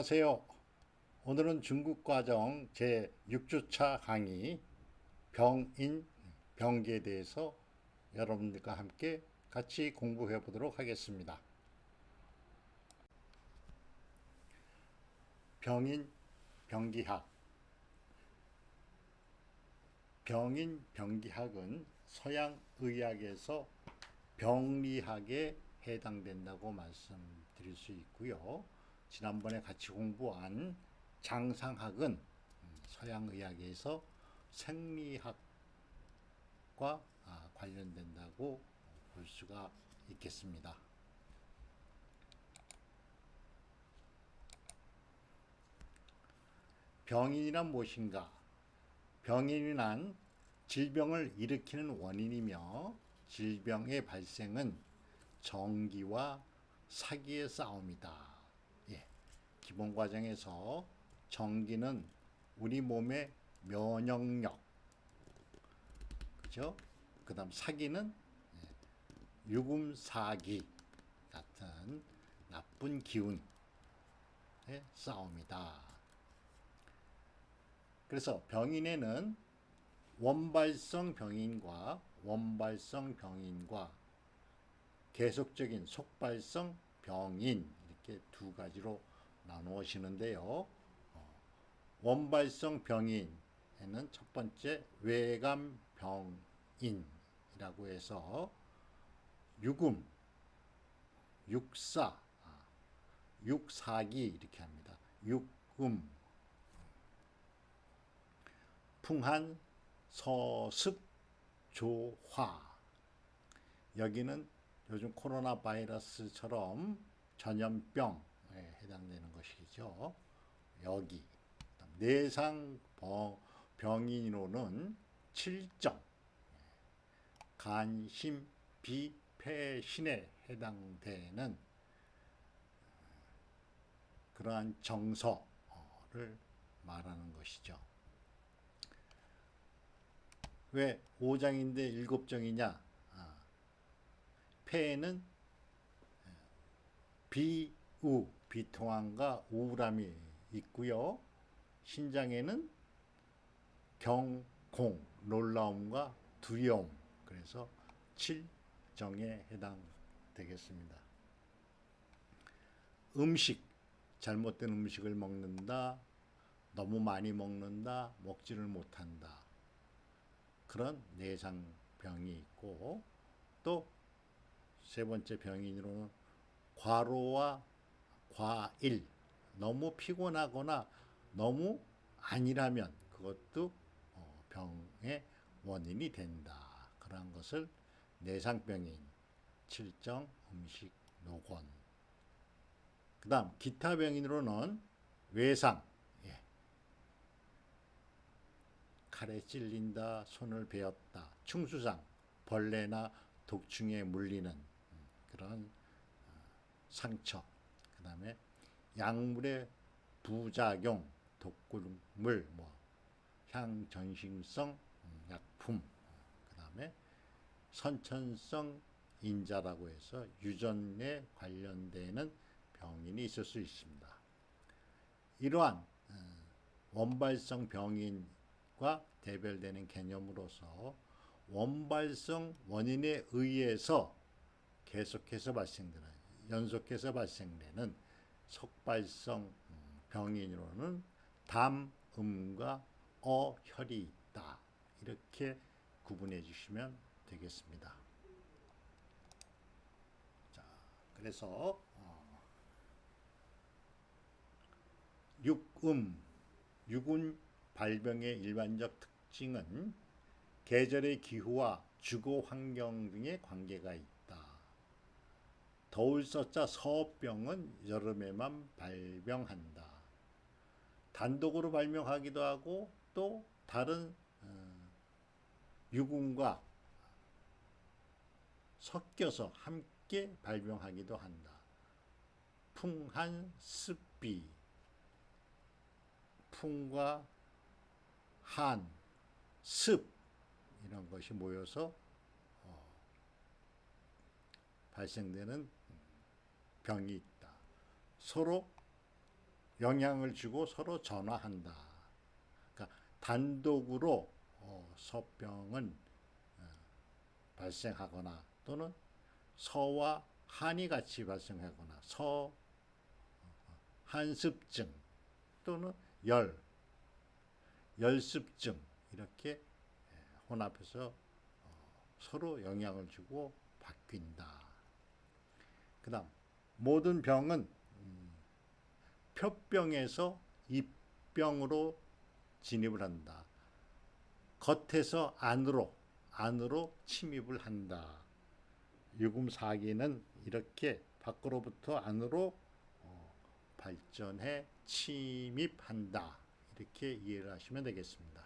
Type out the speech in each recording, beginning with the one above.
안녕하세요. 오늘은 중국 과정 제 6주차 강의 병인, 병기에 대해서 여러분들과 함께 같이 공부해 보도록 하겠습니다. 병인, 병기학. 병인, 병기학은 서양 의학에서 병리학에 해당된다고 말씀드릴 수 있고요. 지난번에 같이 공부한 장상학은 서양 의학에서 생리학과 관련된다고 볼 수가 있겠습니다. 병인이란 무엇인가? 병인이란 질병을 일으키는 원인이며 질병의 발생은 정기와 사기의 싸움이다. 예, 기본 과정에서 정기는 우리 몸의 면역력, 그죠? 그다음 사기는 유금사기 같은 나쁜 기운의 싸움이다. 그래서 병인에는 원발성 병인과 계속적인 속발성 병인 이렇게 두 가지로 나누어지는데요. 원발성 병인에는 첫 번째 외감 병인이라고 해서 유금, 육사, 육사기 이렇게 합니다. 육금, 풍한, 서습, 조화. 여기는 요즘 코로나 바이러스처럼 전염병에 해당되는 것이죠. 여기 내상 병인으로는 칠정, 간심, 비, 폐신에 해당되는 그러한 정서를 말하는 것이죠. 왜 5장인데 7정이냐? 폐에는 비우, 비통함과 우울함이 있고요. 신장에는 경공, 놀라움과 두려움. 그래서 7정에 해당되겠습니다. 음식, 잘못된 음식을 먹는다, 너무 많이 먹는다, 먹지를 못한다. 그런 내상병이 있고, 또 세 번째 병인으로는 과로와 과일, 너무 피곤하거나 너무 안일하면 그것도 병의 원인이 된다. 그러한 것을 내상병인, 칠정, 음식, 노곤. 그 다음 기타 병인으로는 외상, 칼에 찔린다, 손을 베었다, 충수상, 벌레나 독충에 물리는 그런 상처. 그 다음에 약물의 부작용, 독극물, 향전신성 약품. 그 다음에 선천성 인자라고 해서 유전에 관련되는 병인이 있을 수 있습니다. 이러한 원발성 병인과 대별되는 개념으로서 원발성 원인에 의해서 계속해서 발생되는, 연속해서 발생되는 속발성 병인으로는 담, 음과 어혈이 있다. 이렇게 구분해 주시면 되겠습니다. 자, 그래서 육운 발병의 일반적 특징은 계절의 기후와 주거 환경 등의 관계가 있다. 더울 서자 서병은 여름에만 발병한다. 단독으로 발병하기도 하고 또 다른 유군과 섞여서 함께 발병하기도 한다. 풍한, 습비, 풍과 한, 습 이런 것이 모여서 발생되는 병이 있다. 서로 영향을 주고 서로 전화한다. 그러니까 단독으로 서병은 발생하거나 또는 서와 한이 같이 발생하거나 한습증 또는 열습증 이렇게 혼합해서 서로 영향을 주고 바뀐다. 그 다음 모든 병은 표병에서 입병으로 진입을 한다. 겉에서 안으로 침입을 한다. 유금사기는 이렇게 밖으로부터 안으로 발전해 침입한다. 이렇게 이해를 하시면 되겠습니다.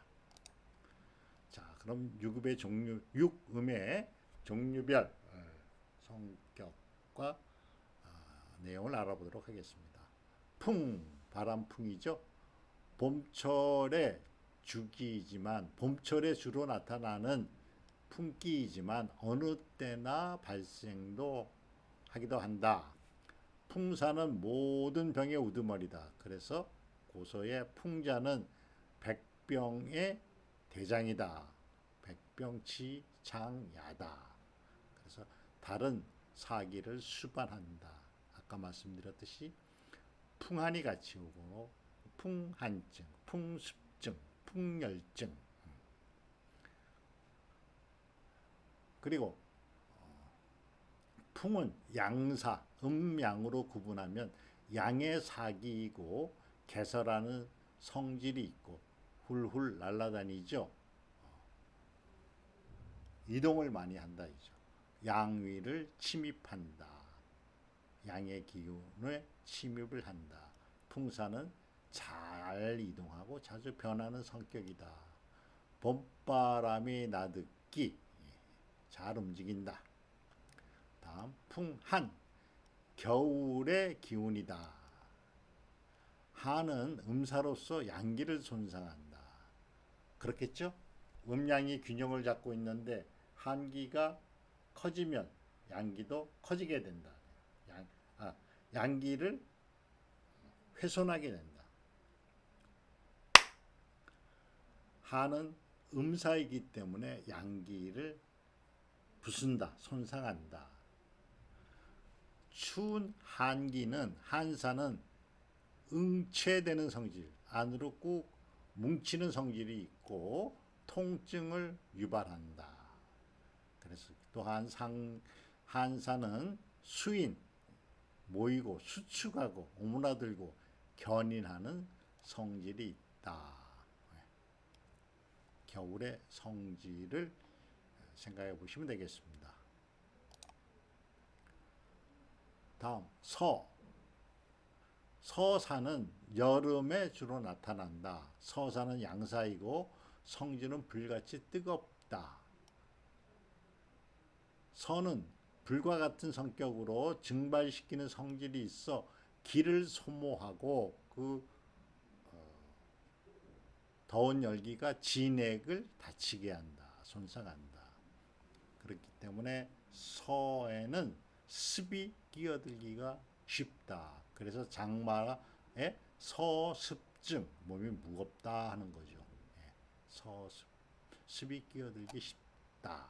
자, 그럼 육음의 종류별 성격과 내용을 알아보도록 하겠습니다. 바람풍이죠. 봄철에 봄철에 주로 나타나는 풍기이지만 어느 때나 발생도 하기도 한다. 풍사는 모든 병의 우두머리다. 그래서 고서의 풍자는 백병의 대장이다. 백병치장야다. 그래서 다른 사기를 수반한다. 아까 말씀드렸듯이 풍한이 같이 오고 풍한증, 풍습증, 풍열증. 그리고 풍은 양사, 음양으로 구분하면 양의 사기이고 개설하는 성질이 있고 훌훌 날아다니죠. 이동을 많이 한다 이죠. 양위를 침입한다. 양의 기운에 침입을 한다. 풍사는 잘 이동하고 자주 변하는 성격이다. 봄바람이 나듣기 잘 움직인다. 다음 풍한 겨울의 기운이다. 한은 음사로서 양기를 손상한다. 그렇겠죠? 음양이 균형을 잡고 있는데 한기가 커지면 양기도 커지게 된다. 양기를 훼손하게 된다. 한은 음사이기 때문에 양기를 부순다, 손상한다. 추운 한사는 응체되는 성질, 안으로 꾹 뭉치는 성질이 있고 통증을 유발한다. 그래서 또한 한사는 수인, 모이고 수축하고 오므라들고 견인하는 성질이 있다. 겨울의 성질을 생각해 보시면 되겠습니다. 다음 서사는 여름에 주로 나타난다. 서사는 양사이고 성질은 불같이 뜨겁다. 서는 불과 같은 성격으로 증발시키는 성질이 있어 기를 소모하고 더운 열기가 진액을 다치게 한다. 손상한다. 그렇기 때문에 서에는 습이 끼어들기가 쉽다. 그래서 장마에 서습증, 몸이 무겁다 하는 거죠. 습이 끼어들기 쉽다.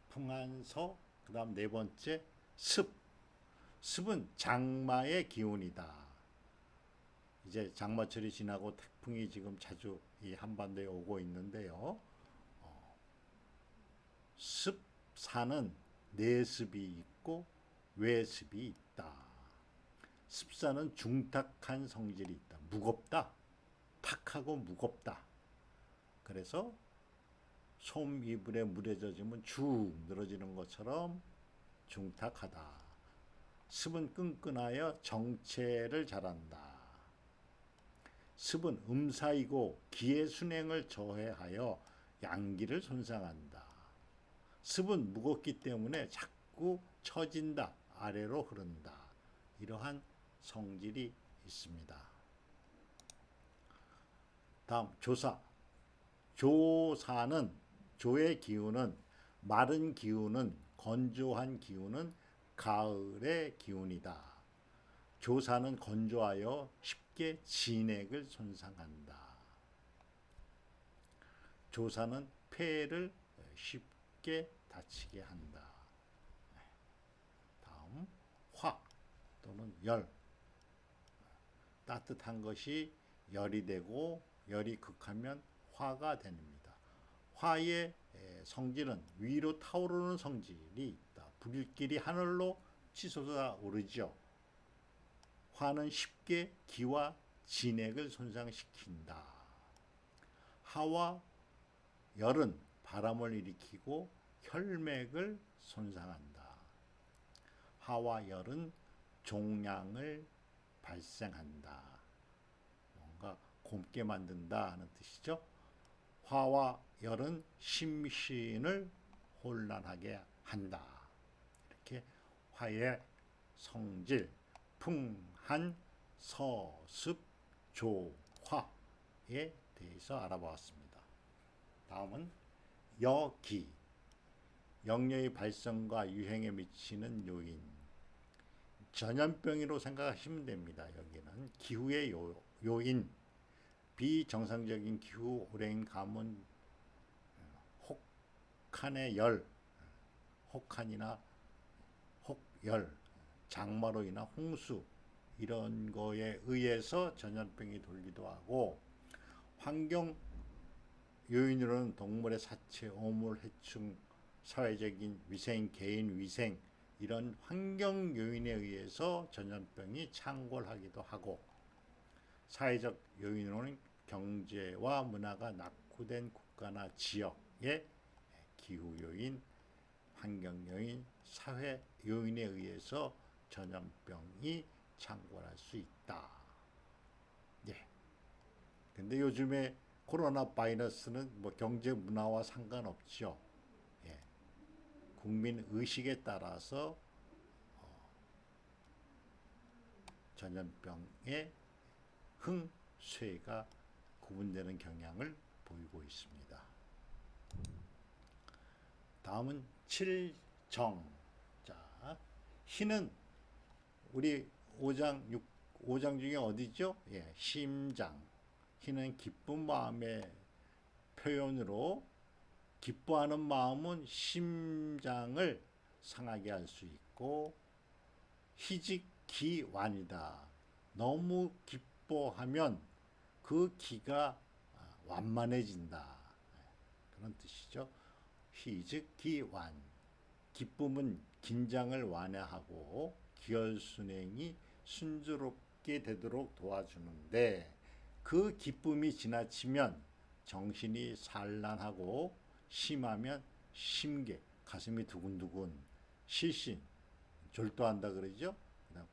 풍한서, 그 다음 네 번째 습은 장마의 기운이다. 이제 장마철이 지나고 태풍이 지금 자주 이 한반도에 오고 있는데요. 습사는 내습이 있고 외습이 있다. 습사는 중탁한 성질이 있다. 무겁다. 탁하고 무겁다. 그래서 솜 이불에 물에 젖으면 쭉 늘어지는 것처럼 중탁하다. 습은 끈끈하여 정체를 잘한다. 습은 음사이고 기의 순행을 저해하여 양기를 손상한다. 습은 무겁기 때문에 자꾸 처진다. 아래로 흐른다. 이러한 성질이 있습니다. 다음 조의 기운은 마른 기운은 건조한 기운은 가을의 기운이다. 조사는 건조하여 쉽게 진액을 손상한다. 조사는 폐를 쉽게 다치게 한다. 다음 화 또는 열. 따뜻한 것이 열이 되고 열이 극하면 화가 됩니다. 화의 성질은 위로 타오르는 성질이 있다. 불길이 하늘로 치솟아 오르죠. 화는 쉽게 기와 진액을 손상시킨다. 하와 열은 바람을 일으키고 혈맥을 손상한다. 하와 열은 종양을 발생한다. 뭔가 곪게 만든다 하는 뜻이죠. 화와 열은 심신을 혼란하게 한다. 이렇게 화의 성질, 풍한, 서습, 조화에 대해서 알아보았습니다. 다음은 여기, 영녀의 발성과 유행에 미치는 요인. 전염병으로 생각하시면 됩니다. 여기는 기후의 요인, 비정상적인 기후, 오랜 가뭄, 혹한의 열, 혹한이나 혹열, 장마로 인한 홍수 이런 거에 의해서 전염병이 돌기도 하고, 환경 요인으로는 동물의 사체, 오물, 해충, 사회적인 위생, 개인 위생 이런 환경 요인에 의해서 전염병이 창궐하기도 하고, 사회적 요인으로는 경제와 문화가 낙후된 국가나 지역의 기후 요인, 환경 요인, 사회 요인에 의해서 전염병이 창궐할 수 있다. 예. 근데 요즘에 코로나 바이러스는 뭐 경제 문화와 상관없죠. 예. 국민 의식에 따라서 전염병의 흥쇠가 구분되는 경향을 보이고 있습니다. 다음은 칠정. 자, 희는 우리 5장 중에 어디죠? 예, 심장. 희는 기쁜 마음의 표현으로, 기뻐하는 마음은 심장을 상하게 할 수 있고, 희직기완이다. 너무 기뻐하면 그 기가 완만해진다. 그런 뜻이죠. 희직기완. 기쁨은 긴장을 완화하고 기혈순행이 순조롭게 되도록 도와주는데, 그 기쁨이 지나치면 정신이 산란하고, 심하면 심계, 가슴이 두근두근, 실신, 졸도한다 그러죠.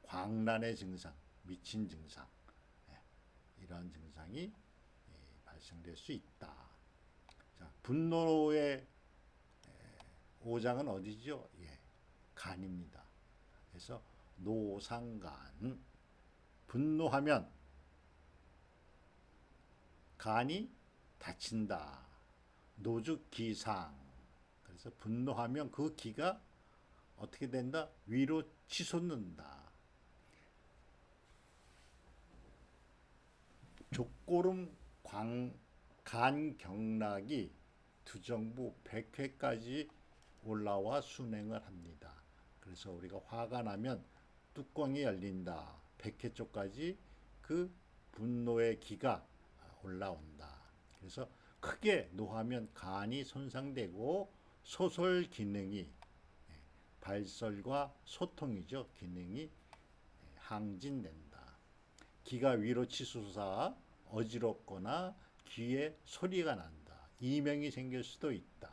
광란의 증상, 미친 증상, 이런 증상이 발생될 수 있다. 자, 분노의 오장은 어디죠? 예, 간입니다. 그래서 노상간, 분노하면 간이 다친다. 노죽기상. 그래서 분노하면 그 기가 어떻게 된다? 위로 치솟는다. 족고름 간경락이 두정부 100회까지 올라와 순행을 합니다. 그래서 우리가 화가 나면 뚜껑이 열린다. 100회 쪽까지 그 분노의 기가 올라온다. 그래서 크게 노하면 간이 손상되고 소설 기능이, 발설과 소통이죠. 기능이 항진된다. 기가 위로 치솟아 어지럽거나 귀에 소리가 난다. 이명이 생길 수도 있다.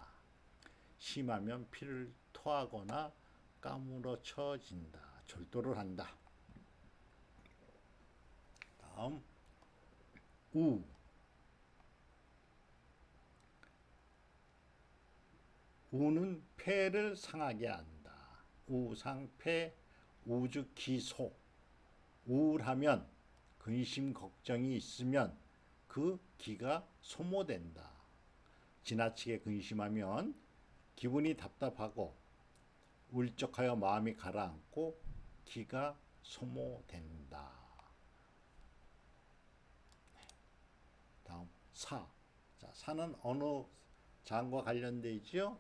심하면 피를 토하거나 까무러쳐진다. 절도를 한다. 다음 우. 우는 폐를 상하게 한다. 우상폐, 우주기소. 우울하면, 근심 걱정이 있으면 그 기가 소모된다. 지나치게 근심하면 기분이 답답하고 울적하여 마음이 가라앉고 기가 소모된다. 다음 사. 자, 사는 어느 장과 관련돼 있죠?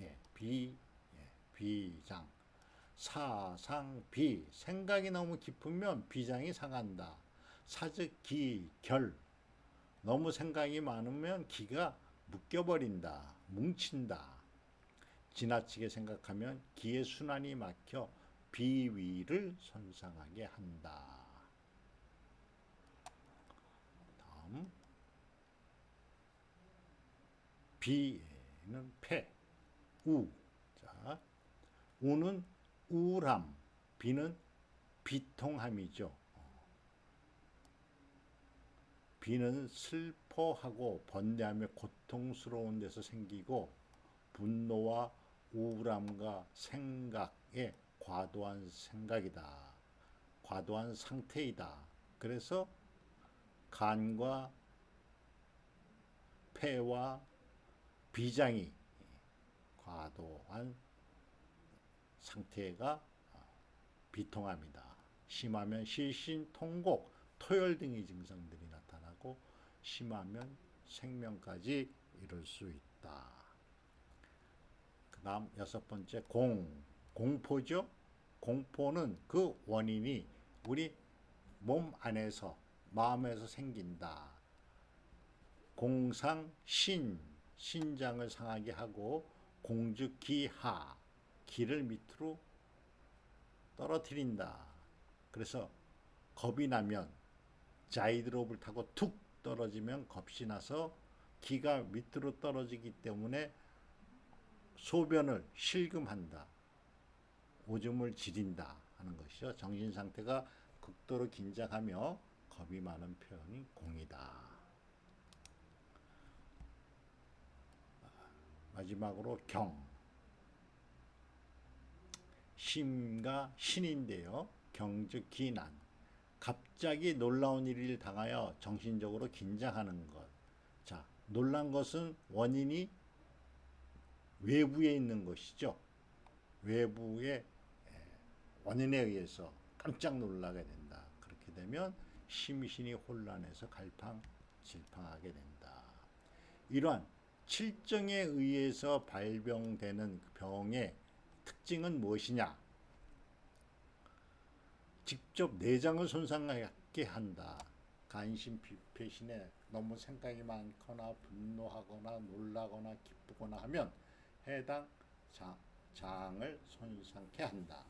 예, 비장. 사상비. 생각이 너무 깊으면 비장이 상한다. 사즉기 결. 너무 생각이 많으면 기가 묶여버린다. 뭉친다. 지나치게 생각하면 기의 순환이 막혀 비위를 손상하게 한다. 다음 비는 폐, 우. 자, 우는 우울함, 비는 비통함이죠. 비는 슬퍼하고 번뇌하며 고통스러운 데서 생기고 분노와 우울함과 생각의 과도한 생각이다. 과도한 상태이다. 그래서 간과 폐와 비장이 과도한 상태가 비통합니다. 심하면 실신, 통곡, 토열 등의 증상들이 나타나고 심하면 생명까지 이룰 수 있다. 그 다음 여섯 번째 공포죠. 공포는 그 원인이 우리 몸 안에서 마음에서 생긴다. 공상 신장을 상하게 하고 공주기하 기를 밑으로 떨어뜨린다. 그래서 겁이 나면 자이드롭을 타고 툭 떨어지면 겁이 나서 기가 밑으로 떨어지기 때문에 소변을 실금한다. 오줌을 지린다 하는 것이죠. 정신 상태가 극도로 긴장하며 겁이 많은 표현이 공이다. 마지막으로 심과 신인데요. 경즉 기난. 갑자기 놀라운 일을 당하여 정신적으로 긴장하는 것. 자, 놀란 것은 원인이 외부에 있는 것이죠. 외부의 원인에 의해서 깜짝 놀라게 된다. 그렇게 되면 심신이 혼란해서 갈팡질팡하게 된다. 이러한 칠정에 의해서 발병되는 병의 특징은 무엇이냐? 직접 내장을 손상하게 한다. 간신 비폐신에 너무 생각이 많거나 분노하거나 놀라거나 기쁘거나 하면 해당 장을 손상케 한다.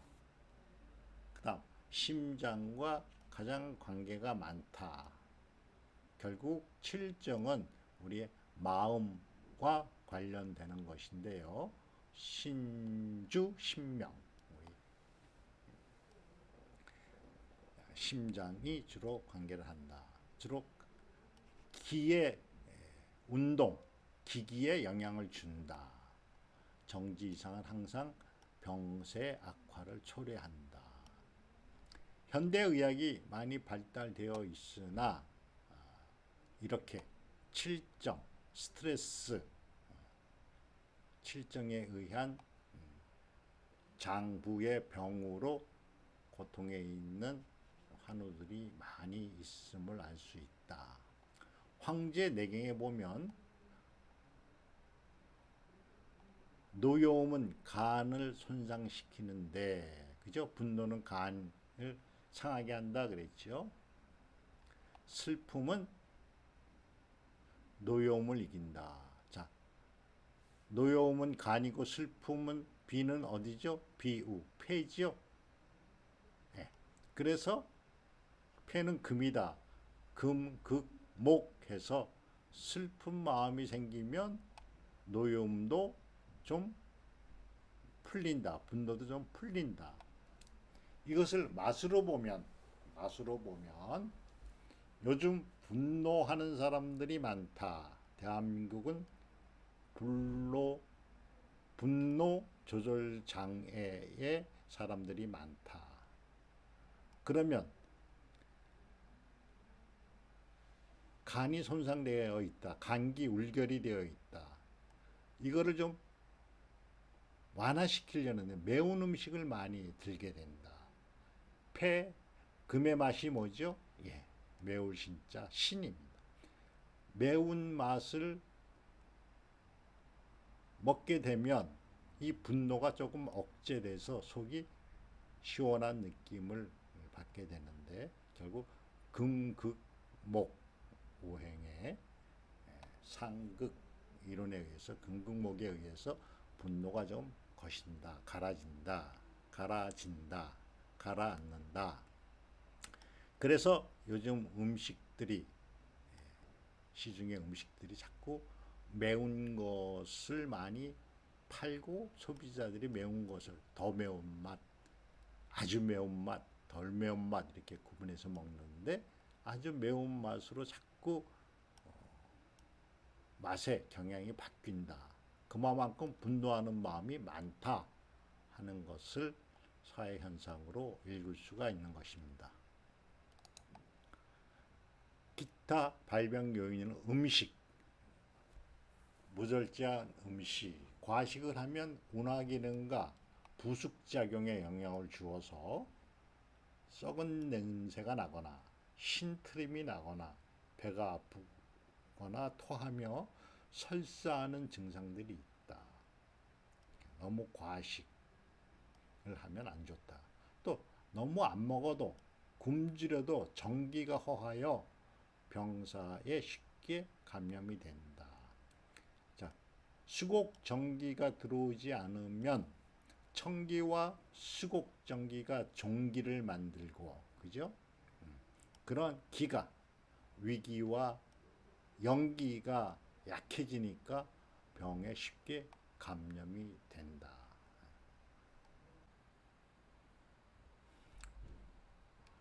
그 다음 심장과 가장 관계가 많다. 결국 칠정은 우리의 마음과 관련되는 것인데요. 신주 신명, 심장이 주로 관계를 한다. 주로 기의 운동, 기기에 영향을 준다. 정지 이상은 항상 병세 악화를 초래한다. 현대의학이 많이 발달되어 있으나 이렇게 칠정, 스트레스, 칠정에 의한 장부의 병으로 고통에 있는 환우들이 많이 있음을 알 수 있다. 황제 내경에 보면 노여움은 간을 손상시키는데, 그죠? 분노는 간을 상하게 한다 그랬죠. 슬픔은 노여움을 이긴다. 자, 노여움은 간이고 슬픔은 비는 어디죠? 비우, 폐지요. 네. 그래서 폐는 금이다. 금, 극, 목 해서 슬픈 마음이 생기면 노여움도 좀 풀린다. 분노도 좀 풀린다. 이것을 맛으로 보면 요즘 분노하는 사람들이 많다. 대한민국은 분노 조절 장애의 사람들이 많다. 그러면 간이 손상되어 있다. 간기 울결이 되어 있다. 이거를 좀 완화시키려는 매운 음식을 많이 들게 된다. 폐, 금의 맛이 뭐죠? 예, 매울 신자 신입니다. 매운 맛을 먹게 되면 이 분노가 조금 억제돼서 속이 시원한 느낌을 받게 되는데 결국 금극목 오행의 상극 이론에 의해서 금극목에 의해서 분노가 좀 거신다, 가라진다, 가라앉는다. 그래서 요즘 음식들이 시중의 음식들이 자꾸 매운 것을 많이 팔고 소비자들이 매운 것을 더 매운맛, 아주 매운맛, 덜 매운맛 이렇게 구분해서 먹는데 아주 매운맛으로 자꾸 맛의 경향이 바뀐다. 그만큼 분노하는 마음이 많다 하는 것을 사회 현상으로 읽을 수가 있는 것입니다. 기타 발병 요인은 음식, 무절제한 음식, 과식을 하면 운하 기능과 부숙작용에 영향을 주어서 썩은 냄새가 나거나 신트림이 나거나 배가 아프거나 토하며 설사하는 증상들이 있다. 너무 과식을 하면 안 좋다. 또 너무 안 먹어도 굶주려도 전기가 허하여 병사에 쉽게 감염이 된다. 자, 수곡 전기가 들어오지 않으면 청기와 수곡 전기가 종기를 만들고, 그죠? 그런 기가 위기와 연기가 약해지니까 병에 쉽게 감염이 된다.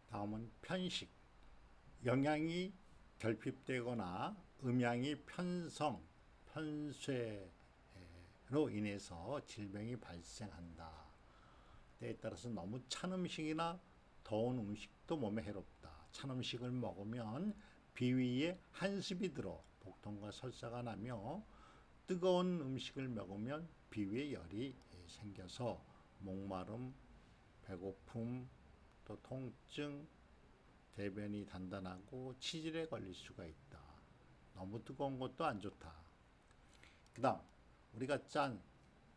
다음은 편식. 영양이 결핍되거나 음양이 편쇠로 인해서 질병이 발생한다. 때에 따라서 너무 찬 음식이나 더운 음식도 몸에 해롭다. 찬 음식을 먹으면 비위에 한습이 들어 복통과 설사가 나며 뜨거운 음식을 먹으면 비위에 열이 생겨서 목마름, 배고픔, 또 통증, 대변이 단단하고 치질에 걸릴 수가 있다. 너무 뜨거운 것도 안 좋다. 그 다음 우리가 짠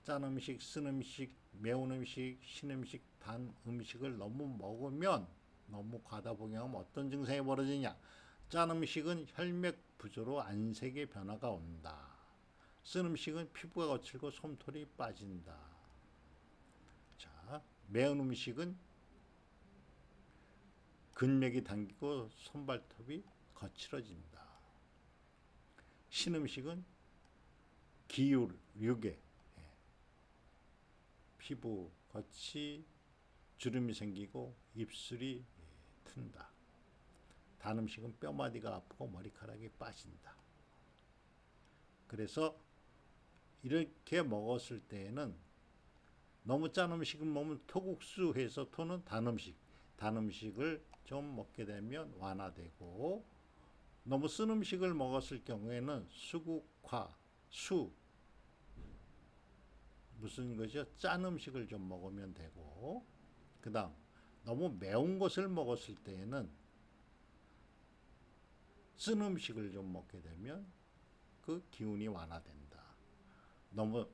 음식, 쓴 음식, 매운 음식, 신 음식, 단 음식을 너무 먹으면 너무 과다 복용하면 어떤 증상이 벌어지냐. 짠 음식은 혈맥 부조로 안색의 변화가 온다. 쓴 음식은 피부가 거칠고 솜털이 빠진다. 자, 매운 음식은 근력이 당기고 손발톱이 거칠어진다. 신 음식은 기울육에 피부 겉이 주름이 생기고 입술이 튼다. 단 음식은 뼈마디가 아프고 머리카락이 빠진다. 그래서 이렇게 먹었을 때에는 너무 짠 음식을 먹으면 토국수 해서 토는 단 음식을 좀 먹게 되면 완화되고, 너무 쓴 음식을 먹었을 경우에는 수국화, 무슨 거죠? 짠 음식을 좀 먹으면 되고, 그 다음 너무 매운 것을 먹었을 때에는 쓴 음식을 좀 먹게 되면 그 기운이 완화된다. 너무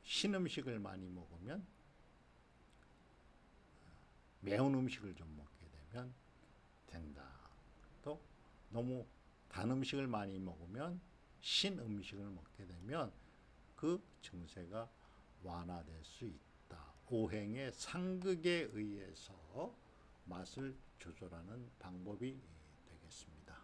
신 음식을 많이 먹으면, 매운 음식을 좀 먹게 되면 된다. 또 너무 단 음식을 많이 먹으면, 신 음식을 먹게 되면 그 증세가 완화될 수 있다. 오행의 상극에 의해서 맛을 조절하는 방법이 되겠습니다.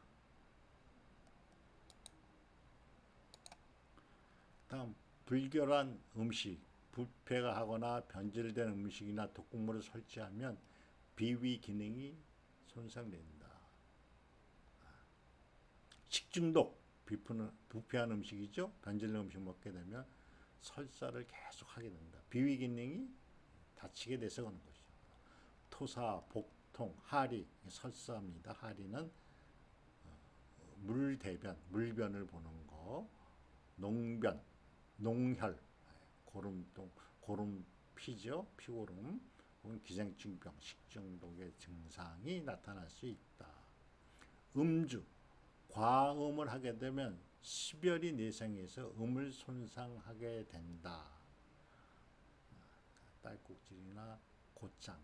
다음 불결한 음식, 부패가 하거나 변질된 음식이나 독극물을 섭취하면 비위 기능이 손상된다. 식중독, 부패한 음식이죠. 변질된 음식 먹게 되면 설사를 계속 하게 된다. 비위 기능이 다치게 돼서 그런 것이죠. 토사, 복통, 하리, 설사입니다. 하리는 물변을 보는 거, 농혈, 고름피죠. 피고름, 혹은 기생충병, 식중독의 증상이 나타날 수 있다. 음주, 과음을 하게 되면 시별이 내성에서 음을 손상하게 된다. 딸꾹질이나 곧장,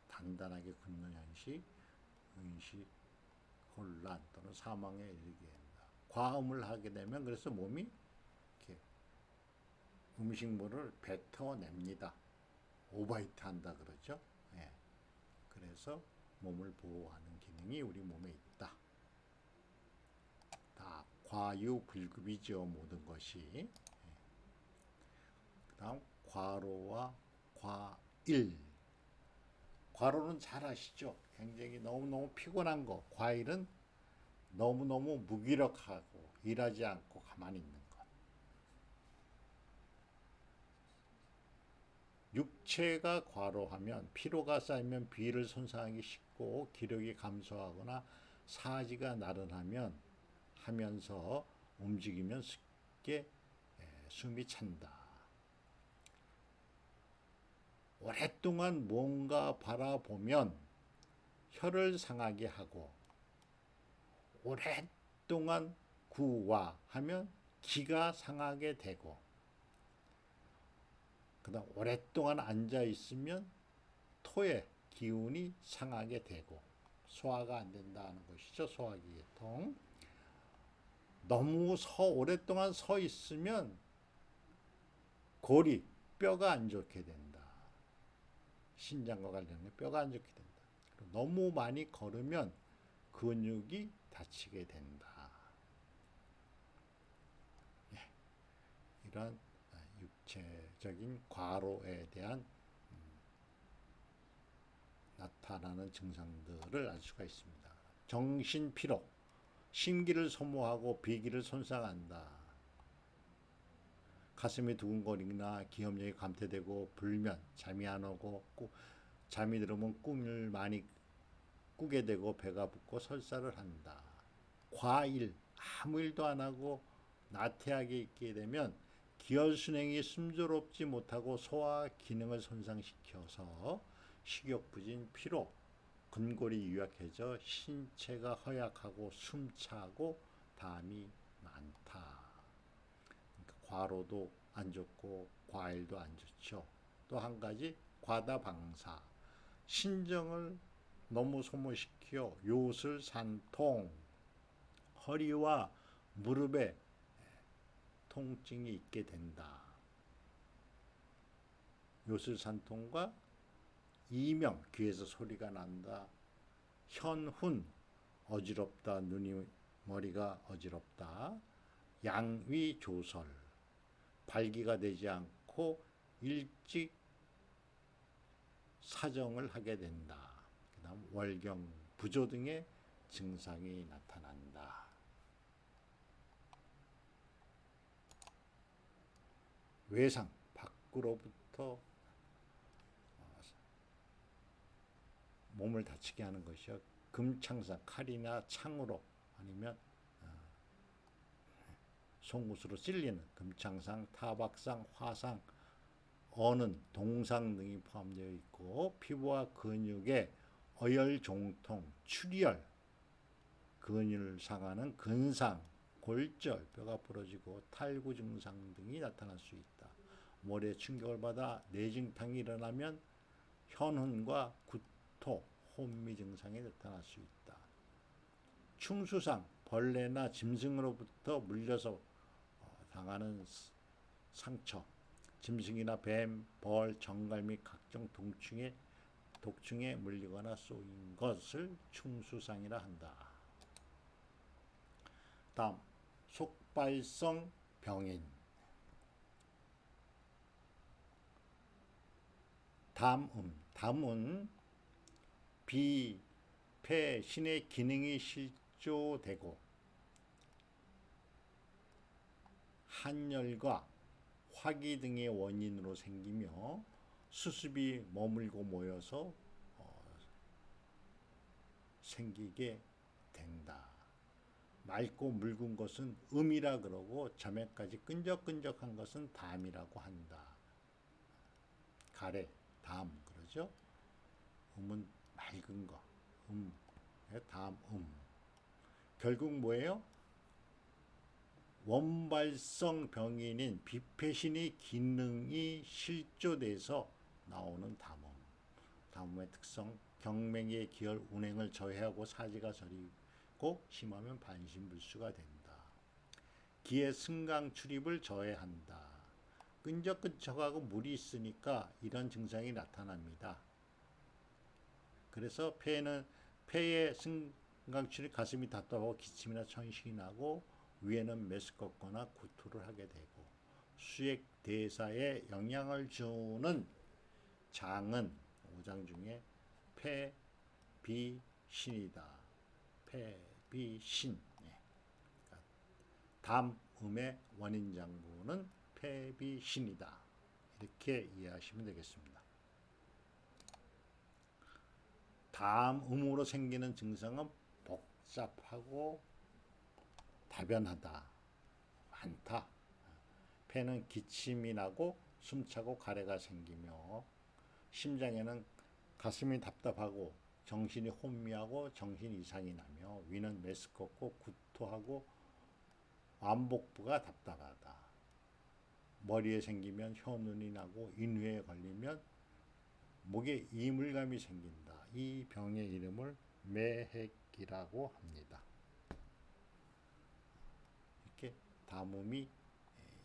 단단하게 긁는 형식, 의식, 혼란 또는 사망에 이르게 된다. 과음을 하게 되면 그래서 몸이 이렇게 음식물을 뱉어냅니다. 오버히트 한다 그러죠. 예. 그래서 몸을 보호하는 기능이 우리 몸에 있다. 다 과유불급이죠. 모든 것이. 예. 그 다음 과로와 과일. 과로는 잘 아시죠? 굉장히 너무너무 피곤한 거. 과일은 너무너무 무기력하고 일하지 않고 가만히 있는 것. 육체가 과로하면 피로가 쌓이면 비위를 손상하기 쉽고 기력이 감소하거나 사지가 나른하면 하면서 움직이면 쉽게 숨이 찬다. 오랫동안 뭔가 바라보면 혀를 상하게 하고 오랫동안 구와하면 기가 상하게 되고 그다음 오랫동안 앉아 있으면 토의 기운이 상하게 되고 소화가 안 된다는 것이죠. 소화기 계통. 너무 오랫동안 서 있으면 골이 뼈가 안 좋게 된다. 신장과 관련된 뼈가 안 좋게 된다. 너무 많이 걸으면 근육이 다치게 된다. 예, 이런 육체적인 과로에 대한 나타나는 증상들을 알 수가 있습니다. 정신 피로, 심기를 소모하고 비기를 손상한다. 가슴이 두근거리거나 기억력이 감퇴되고 불면, 잠이 안 오고 잠이 들으면 꿈을 많이 꾸게 되고 배가 붓고 설사를 한다. 과일, 아무 일도 안 하고 나태하게 있게 되면 기혈순행이 순조롭지 못하고 소화 기능을 손상시켜서 식욕부진, 피로, 근골이 유약해져 신체가 허약하고 숨차고 담이 많다. 그러니까 과로도 안 좋고 과일도 안 좋죠. 또 한 가지 과다방사, 신정을 너무 소모시켜 요술산통, 허리와 무릎에 통증이 있게 된다. 요술산통과 이명, 귀에서 소리가 난다. 현훈, 어지럽다. 눈이 머리가 어지럽다. 양위조설, 발기가 되지 않고 일찍 사정을 하게 된다. 그 다음 월경, 부조 등의 증상이 나타난다. 외상, 밖으로부터 몸을 다치게 하는 것이요. 금창상, 칼이나 창으로 아니면 송곳으로 찔리는 금창상, 타박상, 화상, 어는, 동상 등이 포함되어 있고 피부와 근육에 어혈종통, 출혈, 근육을 상하는 근상, 골절, 뼈가 부러지고 탈구 증상 등이 나타날 수 있다. 모래에 충격을 받아 뇌증탕이 일어나면 현훈과 구토, 혼미 증상이 나타날 수 있다. 충수상, 벌레나 짐승으로부터 물려서 당하는 상처, 짐승이나 뱀, 벌, 정갈 및 각종 독충에 물리거나 쏘인 것을 충수상이라 한다. 다음, 속발성 병인. 담은 비, 폐, 신의 기능이 실조되고 한열과 화기 등의 원인으로 생기며 수습이 머물고 모여서 생기게 된다. 맑고 묽은 것은 음이라 그러고 점에까지 끈적끈적한 것은 담이라고 한다. 가래, 담 그러죠. 음은 맑은 거. 다음 결국 뭐예요? 원발성 병인인 비폐신의 기능이 실조돼서 나오는 담음. 담음의 특성, 경맹의 기혈 운행을 저해하고 사지가 저리고 심하면 반신불수가 된다. 기의 승강 출입을 저해한다. 끈적끈적하고 물이 있으니까 이런 증상이 나타납니다. 그래서 폐의 승강 출입, 가슴이 답답하고 기침이나 천식이 나고 위에는 메스껍거나 구토를 하게 되고 수액 대사에 영향을 주는 장은 오장 중에 폐비신이다. 폐비신. 담음의 원인 장부는 폐비신이다. 이렇게 이해하시면 되겠습니다. 담음으로 생기는 증상은 복잡하고 다변하다. 많다. 폐는 기침이 나고 숨차고 가래가 생기며 심장에는 가슴이 답답하고 정신이 혼미하고 정신 이상이 나며 위는 메스껍고 구토하고 완복부가 답답하다. 머리에 생기면 혀눈이 나고 인후에 걸리면 목에 이물감이 생긴다. 이 병의 이름을 매핵이라고 합니다. 이렇게 담음이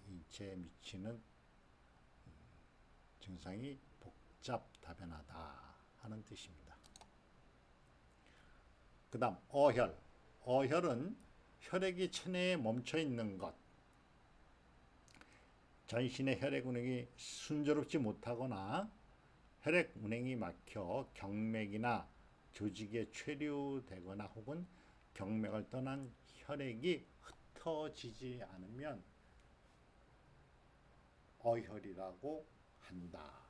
인체에 미치는 증상이 복잡다변하다 하는 뜻입니다. 그 다음 어혈. 어혈은 혈액이 체내에 멈춰 있는 것. 전신의 혈액 운행이 순조롭지 못하거나 혈액 운행이 막혀 경맥이나 조직에 최류되거나 혹은 경맥을 떠난 혈액이 흩어지지 않으면 어혈이라고 한다.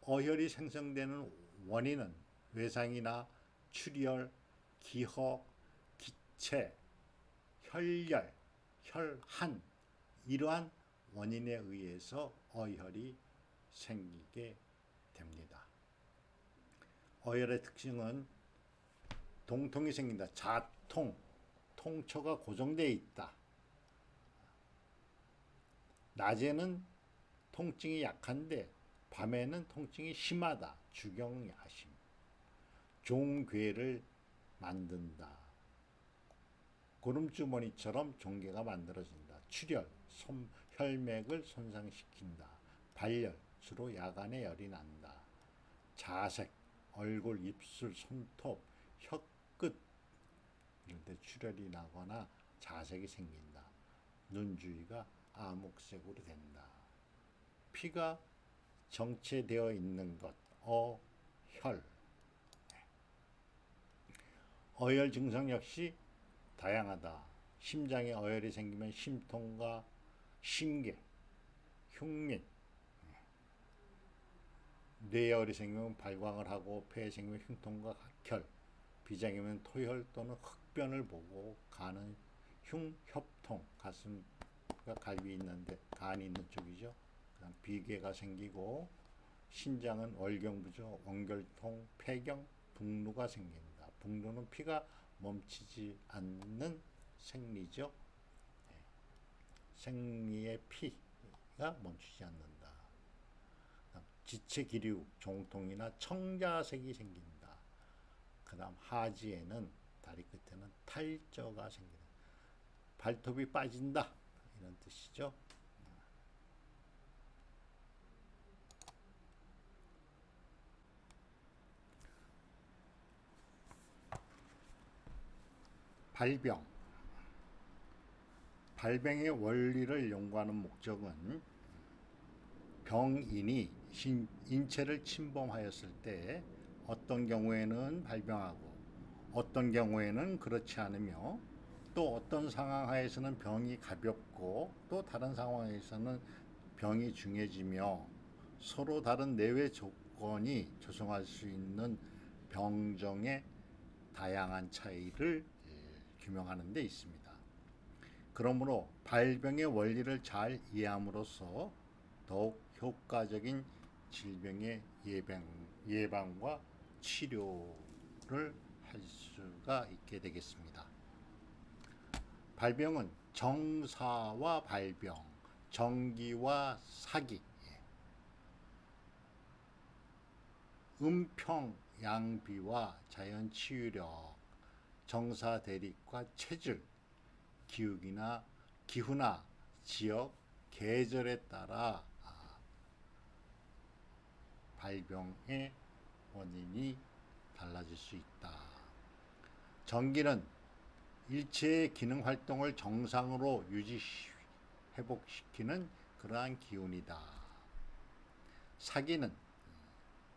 어혈이 생성되는 원인은 외상이나 출혈, 기허, 기체, 혈열, 혈한 이러한 원인에 의해서 어혈이 생기게 됩니다. 어혈의 특징은 동통이 생긴다. 자통, 통처가 고정되어 있다. 낮에는 통증이 약한데 밤에는 통증이 심하다. 주경야심. 종괴를 만든다. 고름주머니처럼 종괴가 만들어진다. 출혈, 혈맥을 손상시킨다. 발열, 주로 야간에 열이 난다. 자색, 얼굴, 입술, 손톱, 혀끝 이런 데 출혈이 나거나 자색이 생긴다. 눈 주위가 암흑색으로 된다. 피가 정체되어 있는 것, 어혈. 어혈 증상 역시 다양하다. 심장에 어혈이 생기면 심통과 심계, 흉민, 뇌에 어혈이 생기면 발광을 하고 폐에 생기면 흉통과 각혈, 비장이면 토혈 또는 흑변을 보고 간은 흉협통, 가슴과 갈비 있는데 간이 있는 쪽이죠. 그다음 비계가 생기고 신장은 월경부조, 원결통, 폐경, 북루가 생긴다. 북루는 피가 멈추지 않는 생리죠. 생리의 피가 멈추지 않는다. 지체 기류, 종통이나 청자색이 생긴다. 그 다음 하지에는 다리 끝에는 탈저가 생긴다. 발톱이 빠진다. 이런 뜻이죠. 발병. 발병의 원리를 연구하는 목적은 병인이 인체를 침범하였을 때 어떤 경우에는 발병하고 어떤 경우에는 그렇지 않으며 또 어떤 상황 하에서는 병이 가볍고 또 다른 상황에서는 병이 중해지며 서로 다른 내외 조건이 조성할 수 있는 병정의 다양한 차이를 규명하는 데 있습니다. 그러므로 발병의 원리를 잘 이해함으로써 더욱 효과적인 질병의 예방에 예방과 치료를 할 수가 있게 되겠습니다. 발병은 정사와 발병, 정기와 사기, 음평양비와 자연치유력, 정사 대립과 체질, 기후나 지역, 계절에 따라 발병의 원인이 달라질 수 있다. 정기는 일체의 기능 활동을 정상으로 회복시키는 그러한 기운이다. 사기는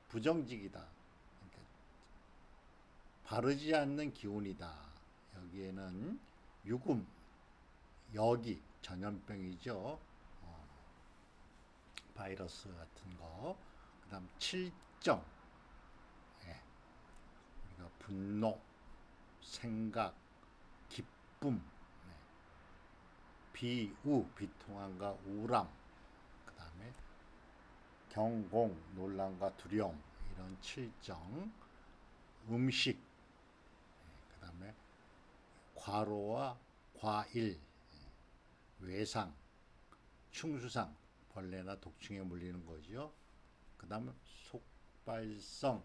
부정직이다. 그러니까 바르지 않는 기운이다. 여기에는 유금, 여기, 전염병이죠. 바이러스 같은 거. 그 다음 칠정, 우리가 분노, 생각, 기쁨, 비우, 비통함과 우람, 그 다음에 경공, 놀람과 두려움, 이런 칠정, 음식, 그 다음에 과로와 과일, 외상, 충수상, 벌레나 독충에 물리는 거죠. 그 다음에 속발성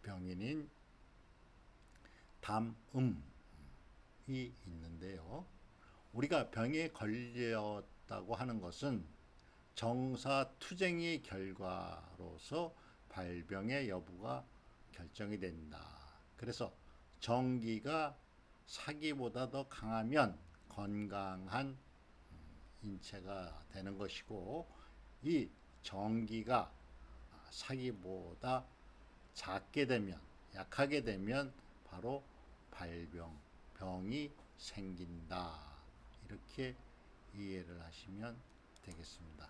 병인인 담음이 있는데요. 우리가 병에 걸렸다고 하는 것은 정사투쟁의 결과로서 발병의 여부가 결정이 된다. 그래서 정기가 사기보다 더 강하면 건강한 인체가 되는 것이고, 이 정기가 사기보다 작게 되면, 약하게 되면 바로 병이 생긴다. 이렇게 이해를 하시면 되겠습니다.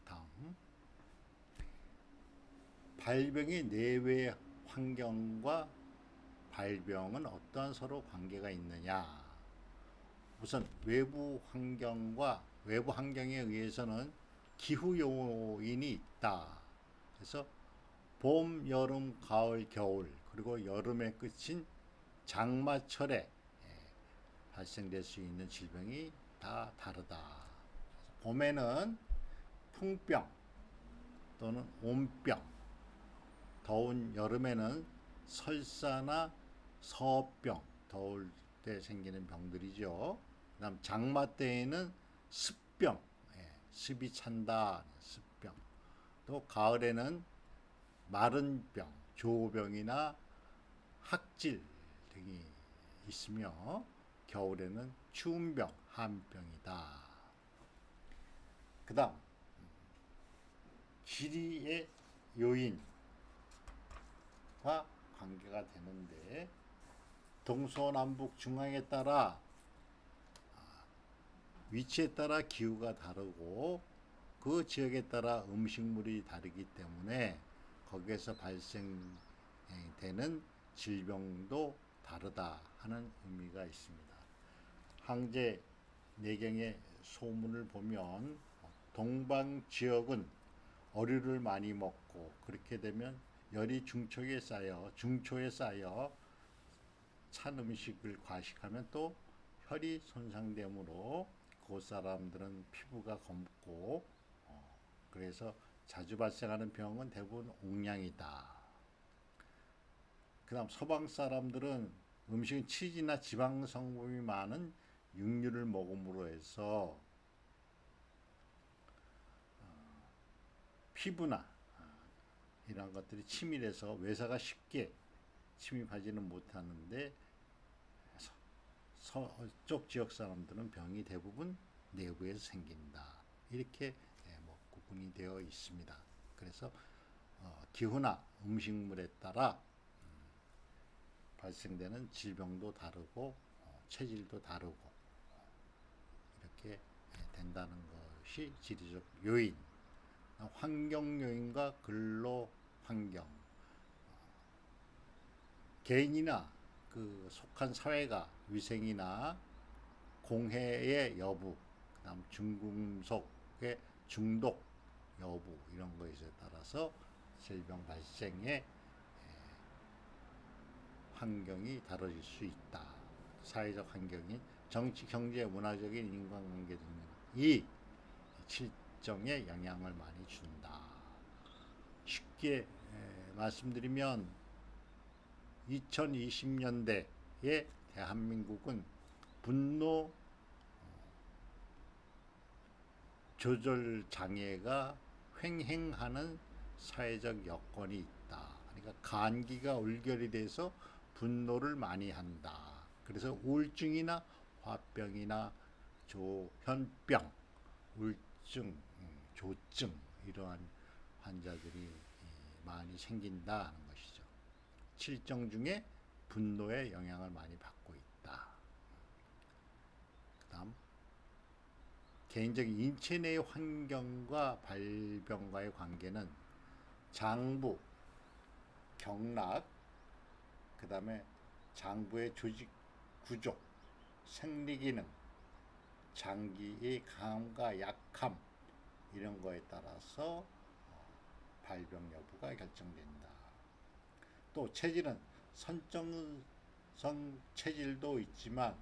다음, 발병의 내외 환경과 발병은 어떠한 서로 관계가 있느냐. 우선 외부 환경에 의해서는 기후 요인이 있다. 그래서 봄, 여름, 가을, 겨울, 그리고 여름의 끝인 장마철에 발생될 수 있는 질병이 다 다르다. 봄에는 풍병 또는 온병, 더운 여름에는 설사나 서병, 더울 때 생기는 병들이죠. 그다음 장마 때에는 습병, 습이 찬다, 습병. 또 가을에는 마른 병, 조병이나 학질 등이 있으며, 겨울에는 추운 병, 한병이다. 그다음 지리의 요인과 관계가 되는데, 동서남북 중앙에 따라 위치에 따라 기후가 다르고 그 지역에 따라 음식물이 다르기 때문에 거기에서 발생되는 질병도 다르다 하는 의미가 있습니다. 항제 내경의 소문을 보면 동방 지역은 어류를 많이 먹고, 그렇게 되면 열이 중초에 쌓여 찬 음식을 과식하면 또 혈이 손상되므로 그 사람들은 피부가 검고, 그래서 자주 발생하는 병은 대부분 옥량이다. 그 다음 서방 사람들은 음식은 치즈나 지방 성분이 많은 육류를 먹음으로 해서 피부나 이런 것들이 치밀해서 외사가 쉽게 침입하지는 못하는데, 서쪽 지역 사람들은 병이 대부분 내부에서 생긴다. 이렇게 구분이 되어 있습니다. 그래서 기후나 음식물에 따라 발생되는 질병도 다르고 체질도 다르고 이렇게 된다는 것이 지리적 요인. 환경 요인과 근로 환경. 개인이나 그 속한 사회가 위생이나 공해의 여부, 그다음 중금속의 중독 여부 이런 것에 따라서 질병 발생의 환경이 다뤄질 수 있다. 사회적 환경이 정치, 경제, 문화적인 인간관계 등이 칠정에 영향을 많이 준다. 쉽게 말씀드리면 2020년대에 대한민국은 분노 조절 장애가 횡행하는 사회적 여건이 있다. 그러니까 간기가 울결이 돼서 분노를 많이 한다. 그래서 우울증이나 화병이나 조현병, 우울증, 조증 이러한 환자들이 많이 생긴다는 것이죠. 칠정 중에 분노의 영향을 많이 받고 있다. 그다음 개인적인 인체 내 환경과 발병과의 관계는 장부, 경락, 그 다음에 장부의 조직 구조, 생리기능, 장기의 강함과 약함 이런 거에 따라서 발병 여부가 결정된다. 또 체질은 선천성 체질도 있지만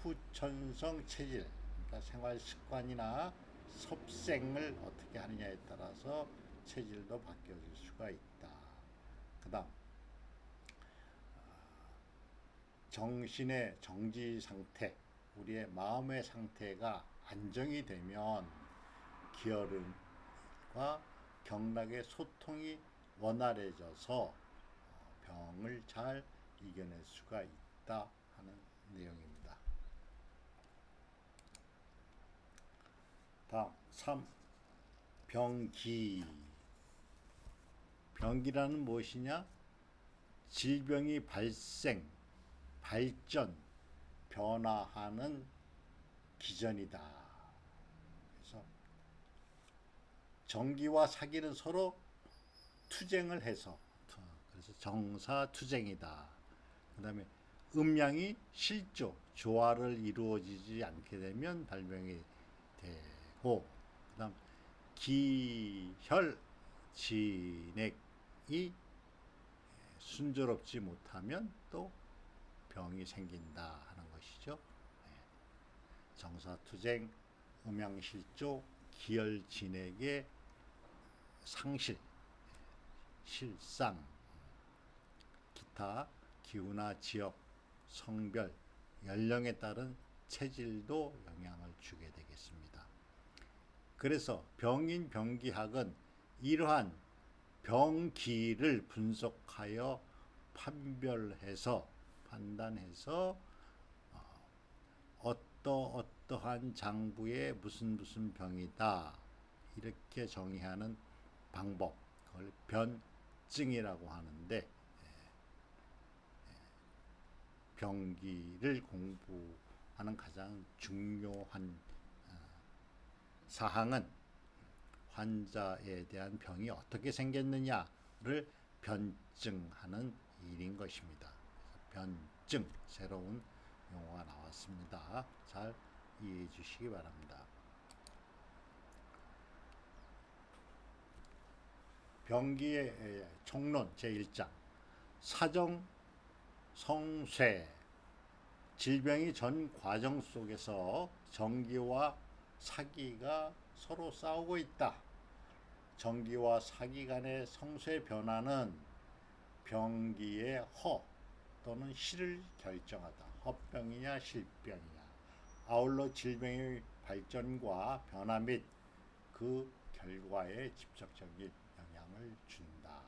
후천성 체질, 그러니까 생활 습관이나 섭생을 어떻게 하느냐에 따라서 체질도 바뀌어질 수가 있다. 그다음 정신의 정지 상태, 우리의 마음의 상태가 안정이 되면 기혈과 경락의 소통이 원활해져서 병을 잘 이겨낼 수가 있다 하는 내용입니다. 다음 3. 병기. 병기라는 무엇이냐? 질병이 발생, 발전, 변화하는 기전이다. 그래서 정기와 사기는 서로 투쟁을 해서, 그래서 정사투쟁이다. 그 다음에 음양이 실조, 조화를 이루어지지 않게 되면 발병이 되고, 그 다음 기혈, 진액이 순조롭지 못하면 또 병이 생긴다 하는 것이죠. 정사투쟁, 음양실조, 기혈진액의 상실, 실상, 기타 기후나 지역, 성별, 연령에 따른 체질도 영향을 주게 되겠습니다. 그래서 병인 병기학은 이러한 병기를 분석하여 판단해서 어떠한 장부에 무슨 병이다 이렇게 정의하는 방법, 그걸 변증이라고 하는데, 병기를 공부하는 가장 중요한 사항은 환자에 대한 병이 어떻게 생겼느냐를 변증하는 일인 것입니다. 변증, 새로운 용어가 나왔습니다. 잘 이해해 주시기 바랍니다. 병기의 총론 제1장 사정 성쇠. 질병이 전 과정 속에서 정기와 사기가 서로 싸우고 있다. 정기와 사기 간의 성쇠 변화는 병기의 허 또는 실을 결정하다. 허병이냐 실병이냐. 아울러 질병의 발전과 변화 및 그 결과에 직접적인 영향을 준다.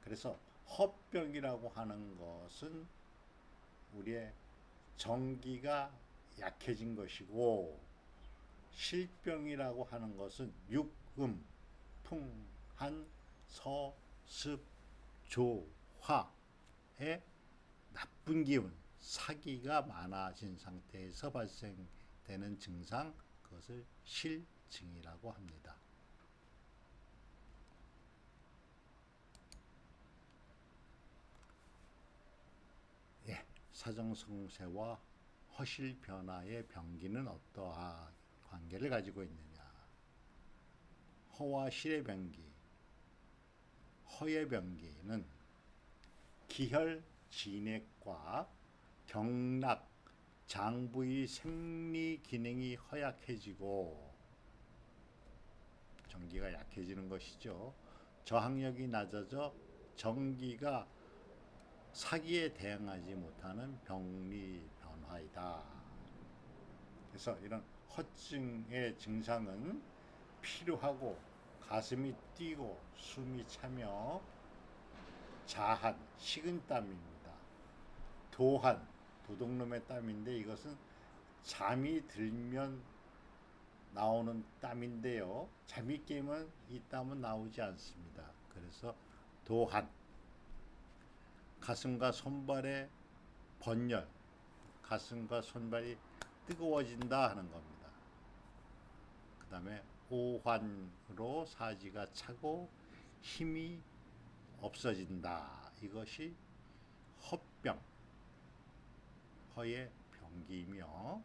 그래서 허병이라고 하는 것은 우리의 정기가 약해진 것이고, 실병이라고 하는 것은 육음, 풍한, 서, 습, 조, 화의 나쁜 기운, 사기가 많아진 상태에서 발생되는 증상, 그것을 실증이라고 합니다. 사정성쇠와 허실 변화의 병기는 어떠한 관계를 가지고 있느냐. 허와 실의 병기, 허의 병기는 기혈 진액과 경락 장부의 생리 기능이 허약해지고 전기가 약해지는 것이죠. 저항력이 낮아져 전기가 사기에 대응하지 못하는 병리 변화이다. 그래서 이런 허증의 증상은 피로하고 가슴이 뛰고 숨이 차며 자한 식은땀입니다. 도한 도둑놈의 땀인데 이것은 잠이 들면 나오는 땀인데요. 잠이 깨면 이 땀은 나오지 않습니다. 그래서 도한 가슴과 손발의 번열, 가슴과 손발이 뜨거워진다 하는 겁니다. 그 다음에 오환으로 사지가 차고 힘이 없어진다. 이것이 허병, 허의 병기이며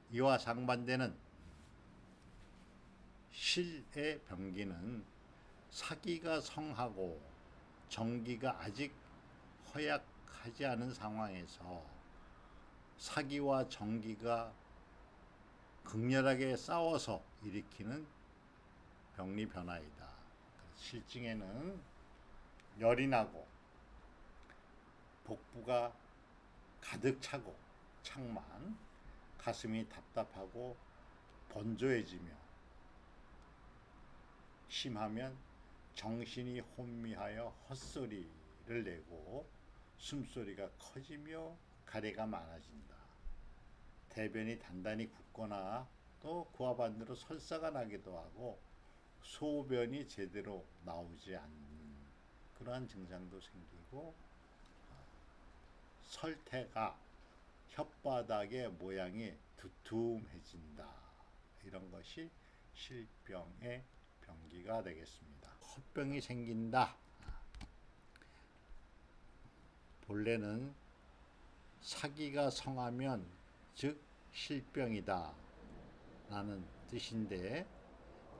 이와 상반되는 실의 병기는 사기가 성하고 정기가 아직 허약하지 않은 상황에서 사기와 정기가 극렬하게 싸워서 일으키는 병리 변화이다. 실증에는 열이 나고 복부가 가득 차고 창만, 가슴이 답답하고 번조해지며 심하면 정신이 혼미하여 헛소리를 내고 숨소리가 커지며 가래가 많아진다. 대변이 단단히 굳거나 또 그와 반대로 설사가 나기도 하고 소변이 제대로 나오지 않는 그러한 증상도 생기고 설태가 혓바닥의 모양이 두툼해진다. 이런 것이 실병의 병기가 되겠습니다. 헛병이 생긴다. 본래는 사기가 성하면 즉 실병이다 라는 뜻인데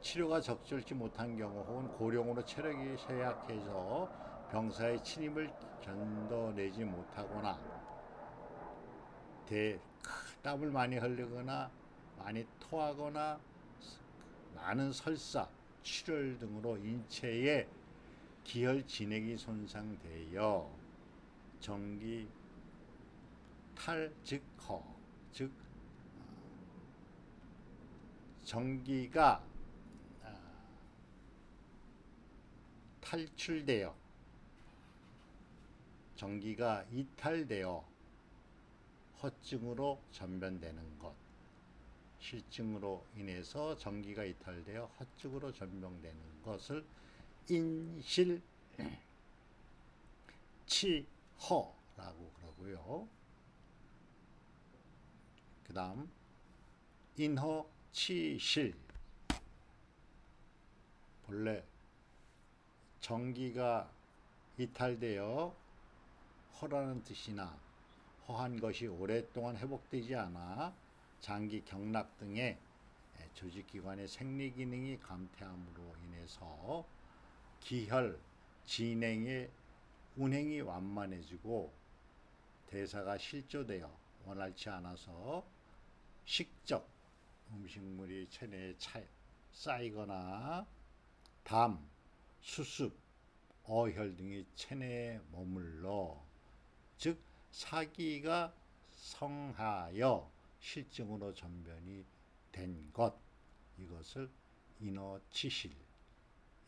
치료가 적절치 못한 경우 혹은 고령으로 체력이 쇠약해서 병사의 침입을 견뎌내지 못하거나 땀을 많이 흘리거나 많이 토하거나 많은 설사, 출혈 등으로 인체의 기혈 진액이 손상되어 정기 탈즉허, 즉 전기가 탈출되어 전기가 이탈되어 허증으로 전변되는 것, 실증으로 인해서 전기가 이탈되어 허증으로 전변되는 것을 인실 치허라고 그러고요. 그 다음 인허 치실, 본래 전기가 이탈되어 허라는 뜻이나 허한 것이 오랫동안 회복되지 않아 장기 경락 등의 조직기관의 생리기능이 감퇴함으로 인해서 기혈 진행의 운행이 완만해지고 대사가 실조되어 원활치 않아서 식적 음식물이 체내에 쌓이거나 담, 수습, 어혈 등이 체내에 머물러 즉 사기가 성하여 실증으로 전변이 된 것, 이것을 인어치실.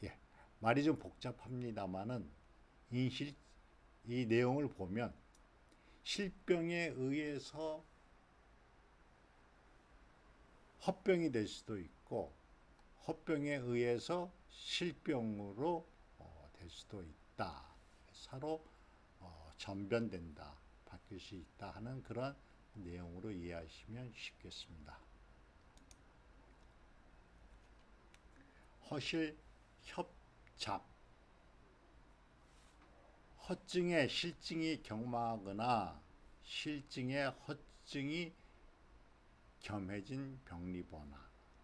예, 말이 좀 복잡합니다만은 이 내용을 보면 실병에 의해서 헛병이 될 수도 있고 헛병에 의해서 실병으로 될 수도 있다. 서로 전변된다, 바뀔 수 있다 하는 그런 내용으로 이해하시면 쉽겠습니다. 허실, 협잡, 허증에 실증이 경마하거나 실증의 허증이 겸해진 병리 변화,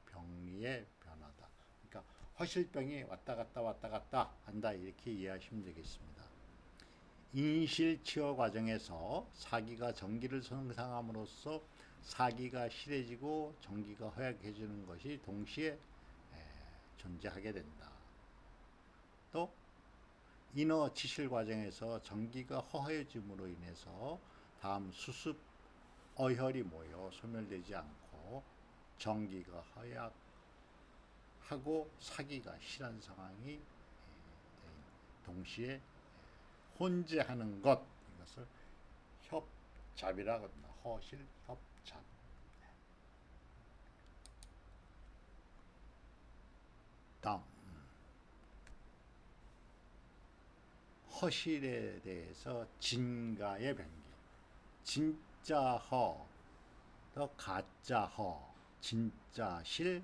병리의 변화다. 그러니까 허실병이 왔다 갔다 한다 이렇게 이해하시면 되겠습니다. 인실 치유 과정에서 사기가 전기를 생성함으로써 사기가 실해지고 전기가 허약해지는 것이 동시에 존재하게 된다. 또 인어 치실 과정에서 전기가 허해짐으로 인해서 다음 수습 어혈이 모여 소멸되지 않고 전기가 허약하고 사기가 실한 상황이 동시에 혼재하는 것, 이것을 협잡이라고 합니다. 허실 협잡. 다음 허실에 대해서 진가의 변기. 진짜 허, 또 가짜 허, 진짜 실,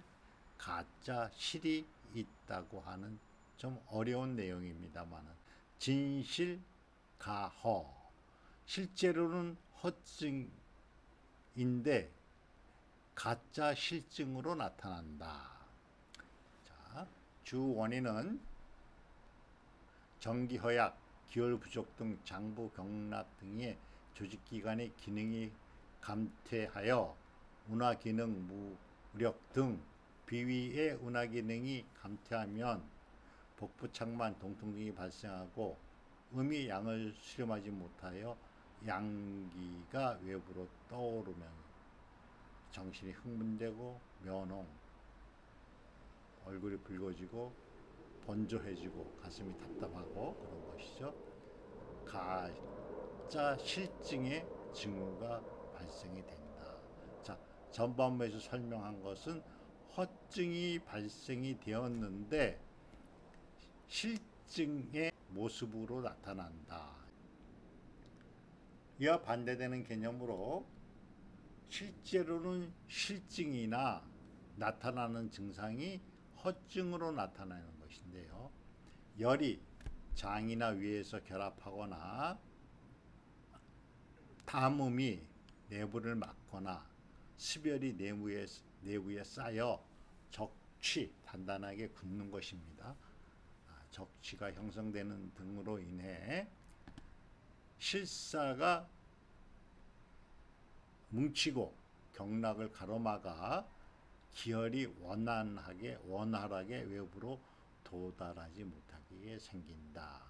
가짜 실이 있다고 하는 좀 어려운 내용입니다만은 진실 가허, 실제로는 허증인데 가짜 실증으로 나타난다. 자, 주 원인은 전기 허약, 기혈 부족 등 장부 경락 등의 조직기관의 기능이 감퇴하여 운하 기능 무력 등 비위의 운하 기능이 감퇴하면 복부 창만 동통 등이 발생하고 음이 양을 수렴하지 못하여 양기가 외부로 떠오르면 정신이 흥분되고 면홍, 얼굴이 붉어지고 번조해지고 가슴이 답답하고 그런 것이죠. 가짜 실증의 징후가 발생이 된다. 자, 전반부에서 설명한 것은 허증이 발생이 되었는데 실증의 모습으로 나타난다. 이와 반대되는 개념으로 실제로는 실증이나 나타나는 증상이 허증으로 나타나는 것인데요. 열이 장이나 위에서 결합하거나 담음이 내부를 막거나 습열이 내부에 쌓여 적취 단단하게 굳는 것입니다. 적취가 형성되는 등으로 인해 실사가 뭉치고 경락을 가로막아 기혈이 원활하게 외부로 도달하지 못하게 생긴다.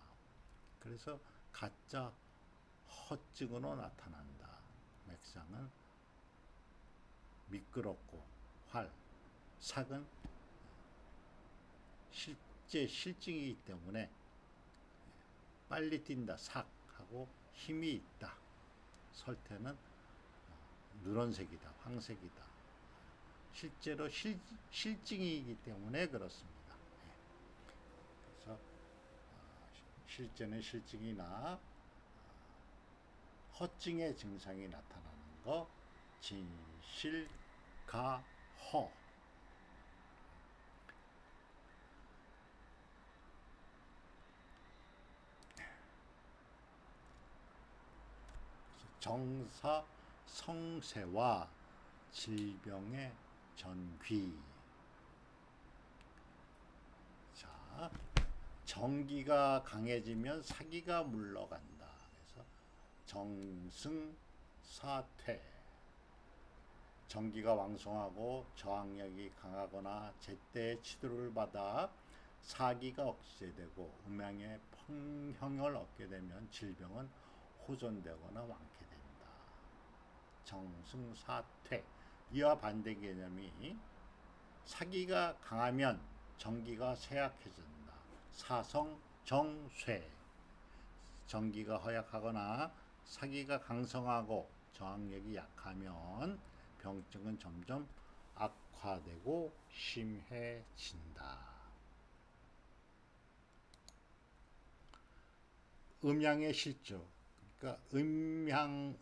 그래서 가짜 허증으로 나타난다. 맥상은 미끄럽고 삭은 실제 실증이기 때문에 빨리 뛴다. 삭하고 힘이 있다. 설태는 누런색이다. 황색이다. 실제로 실증이기 때문에 그렇습니다. 그래서 실제는 실증이나 허증의 증상이 나타나는 거 진실가허. 정사 성세와 질병의 전귀. 자, 정기가 강해지면 사기가 물러간다. 그래서 정승사퇴. 정기가 왕성하고 저항력이 강하거나 제때 치료를 받아 사기가 억제되고 음양의 평형을 얻게 되면 질병은 호전되거나 완쾌된다. 정승사퇴. 이와 반대 개념이 사기가 강하면 정기가 쇠약해진다. 사성정쇠. 정기가 허약하거나 사기가 강성하고 저항력이 약하면 병증은 점점 악화되고 심해진다. 음양의 실조. 그러니까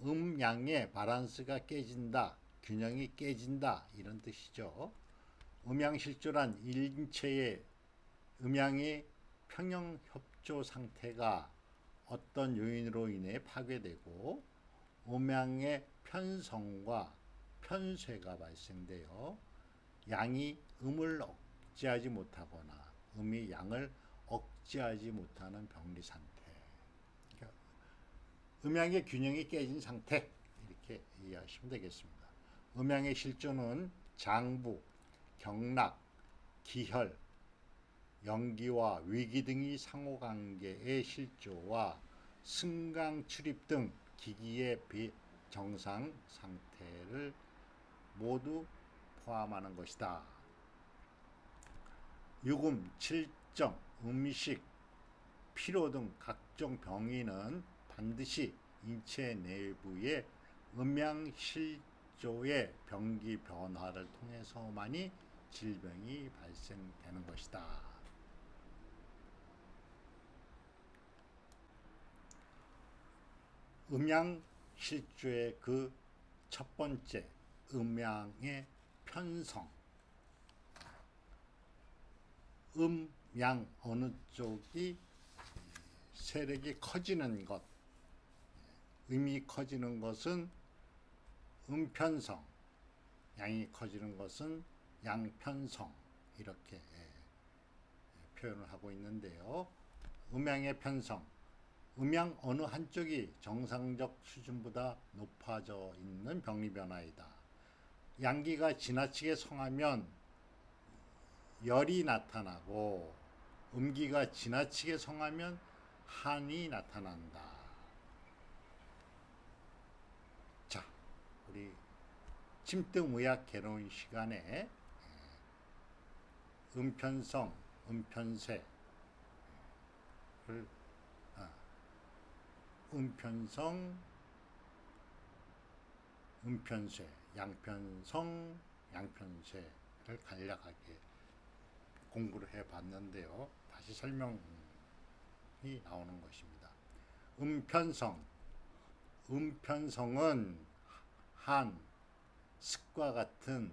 음양의 바란스가 깨진다. 균형이 깨진다. 이런 뜻이죠. 음양실조란 인체의 음양의 평형협조 상태가 어떤 요인으로 인해 파괴되고 음양의 편성과 편쇄가 발생되어 양이 음을 억제하지 못하거나 음이 양을 억제하지 못하는 병리 상태. 그러니까 음양의 균형이 깨진 상태 이렇게 이해하시면 되겠습니다. 음양의 실조는 장부, 경락, 기혈, 연기와 위기 등이 상호관계의 실조와 승강 출입 등 기기의 비정상 상태를 모두 포함하는 것이다. 유금, 칠정, 음식, 피로 등 각종 병이는 반드시 인체 내부의 음양실조의 병기 변화를 통해서만이 질병이 발생되는 것이다. 음양실조의 그 첫 번째 음양의 편성. 음양 어느 쪽이 세력이 커지는 것, 음이 커지는 것은 음편성, 양이 커지는 것은 양편성 이렇게 표현을 하고 있는데요. 음양의 편성, 음양 어느 한쪽이 정상적 수준보다 높아져 있는 병리 변화이다. 양기가 지나치게 성하면 열이 나타나고 음기가 지나치게 성하면 한이 나타난다. 자, 우리 침등의학 개론 시간에 음편성, 음편쇄 음편성, 음편쇄, 양편성, 양편쇄를 간략하게 공부를 해봤는데요. 다시 설명이 나오는 것입니다. 음편성, 음편성은 한, 습과 같은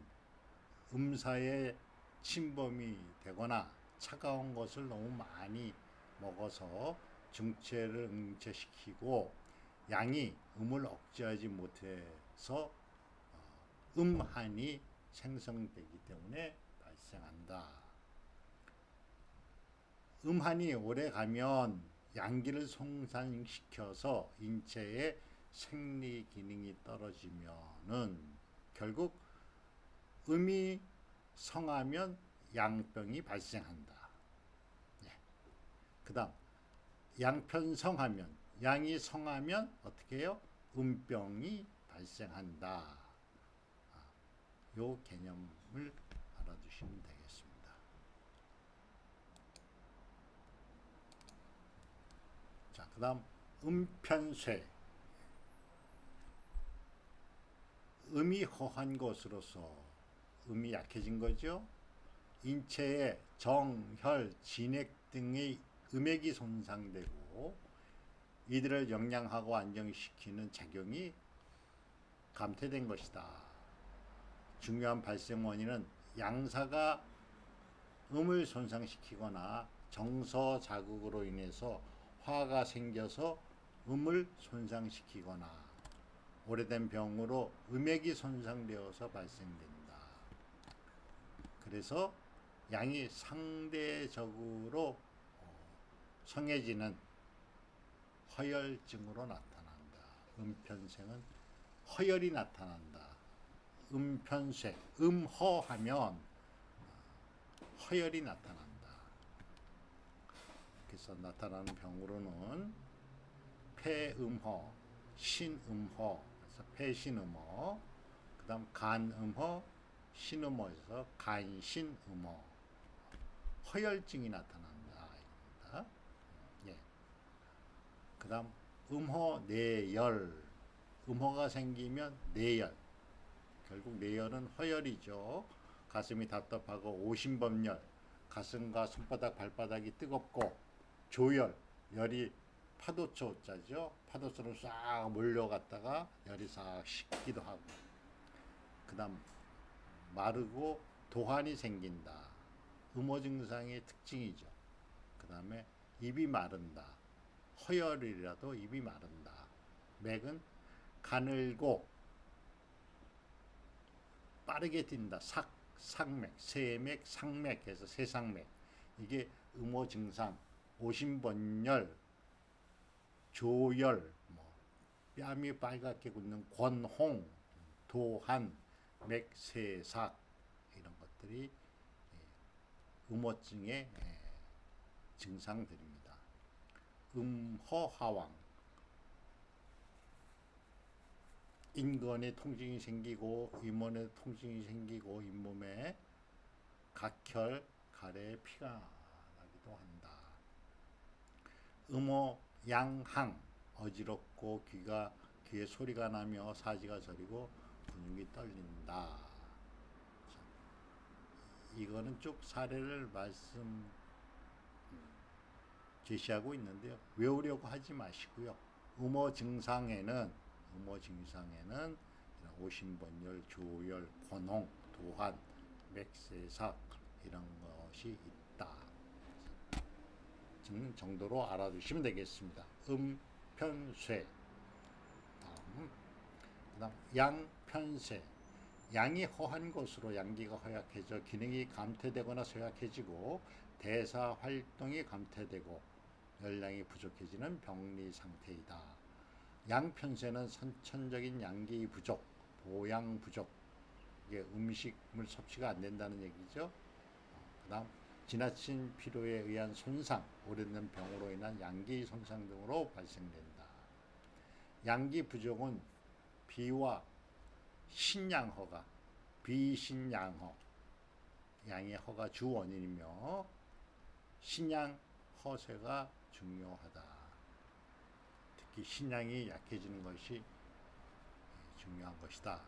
음사에 침범이 되거나 차가운 것을 너무 많이 먹어서 중체를 응체시키고 양이 음을 억제하지 못해서 음한이 생성되기 때문에 발생한다. 음한이 오래 가면 양기를 손상시켜서 인체의 생리 기능이 떨어지면은 결국 음이 성하면 양병이 발생한다. 그 다음 양편성하면 양이 성하면 어떻게 해요? 음병이 발생한다. 요 개념을 알아두시면 되겠습니다. 자, 그 다음 음편쇄. 음이 허한 것으로서 음이 약해진 거죠. 인체의 정, 혈, 진액 등의 음액이 손상되고 이들을 영양하고 안정시키는 작용이 감퇴된 것이다. 중요한 발생 원인은 양사가 음을 손상시키거나 정서 자극으로 인해서 화가 생겨서 음을 손상시키거나 오래된 병으로 음액이 손상되어서 발생된다. 그래서 양이 상대적으로 성해지는 허혈증으로 나타난다. 음편생은 허혈이 나타난다. 음편쇄, 음허하면 허혈이 나타난다. 그래서 나타나는 병으로는 폐음허, 신음허, 그래서 폐신음허, 그 다음 간음허, 신음허에서 간신음허, 허혈증이 나타난다. 예. 그 다음 음허 내열, 음허가 생기면 내열, 결국 내열은 허열이죠. 가슴이 답답하고 오심범열, 가슴과 손바닥 발바닥이 뜨겁고 조열, 열이 파도초자죠. 파도처럼 싹 몰려갔다가 열이 싹 식기도 하고. 그 다음 마르고 도환이 생긴다. 음호 증상의 특징이죠. 그 다음에 입이 마른다. 허열이라도 입이 마른다. 맥은 가늘고 빠르게 뛴다. 상맥, 세맥, 상맥에서 세상맥. 이게 음호 증상, 오심번열, 조열, 뺨이 빨갛게 굳는 권홍, 도한, 맥세삭 이런 것들이 음호증의 증상들입니다. 음허하왕, 인건에 통증이 생기고 잇몸에 통증이 생기고 잇몸에 각혈, 가래에 피가 나기도 한다. 음호 양항, 어지럽고 귀에 소리가 나며 사지가 저리고 근육이 떨린다. 이거는 쭉 사례를 제시하고 있는데요. 외우려고 하지 마시고요. 음호 증상에는 오심번열, 조열, 권홍, 도한, 맥세삭 이런 것이 있다. 정도로 알아두시면 되겠습니다. 편쇠. 그다음 양편쇠. 양이 허한 것으로 양기가 허약해져 기능이 감퇴되거나 쇠약해지고 대사 활동이 감퇴되고 열량이 부족해지는 병리 상태이다. 양편쇠는 선천적인 양기 부족, 보양 부족, 이게 음식물 섭취가 안 된다는 얘기죠. 그다음 지나친 피로에 의한 손상, 오래된 병으로 인한 양기 손상 등으로 발생된다. 양기 부족은 비와 신양허가, 비신양허, 양의 허가 주 원인이며 신양 허세가 중요하다. 특히 신양이 약해지는 것이 중요한 것이다.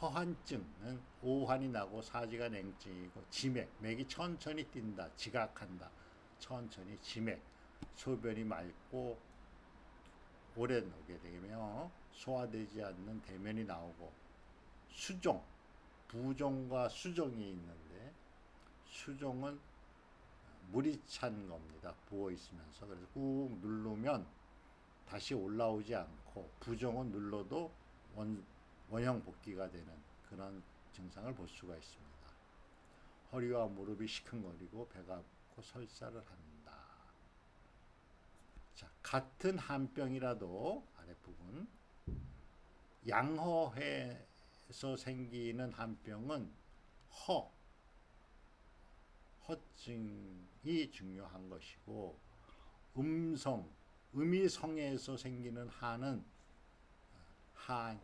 허한증은 오한이 나고 사지가 냉증이고 지맥, 맥이 천천히 뛴다, 지각한다, 천천히 지맥, 소변이 맑고 오래 나오게 되면 소화되지 않는 대면이 나오고 수종, 부종과 수종이 있는데 수종은 물이 찬 겁니다. 부어 있으면서. 그래서 꾹 누르면 다시 올라오지 않고 부종은 눌러도 원형 복귀가 되는 그런 증상을 볼 수가 있습니다. 허리와 무릎이 시큰거리고 배가 아프고 설사를 한다. 자, 같은 한병이라도 아랫부분 양허에서 생기는 한병은 허증이 중요한 것이고 음이성에서 생기는 한은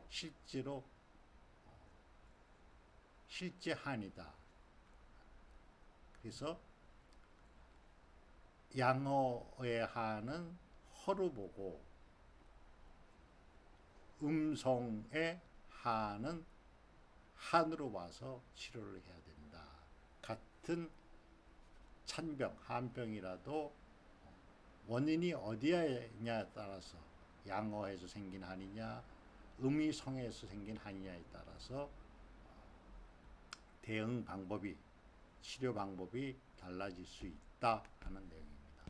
실제로 실제 한이다. 그래서 양허의 한은 허로 보고 음성의 한은 한으로 봐서 치료를 해야 된다. 같은 찬병, 한병이라도 원인이 어디냐에 따라서 양허에서 생긴 한이냐, 음이성에서 생긴 한이냐에 따라서 대응 방법이, 치료 방법이 달라질 수 있다 하는 내용입니다.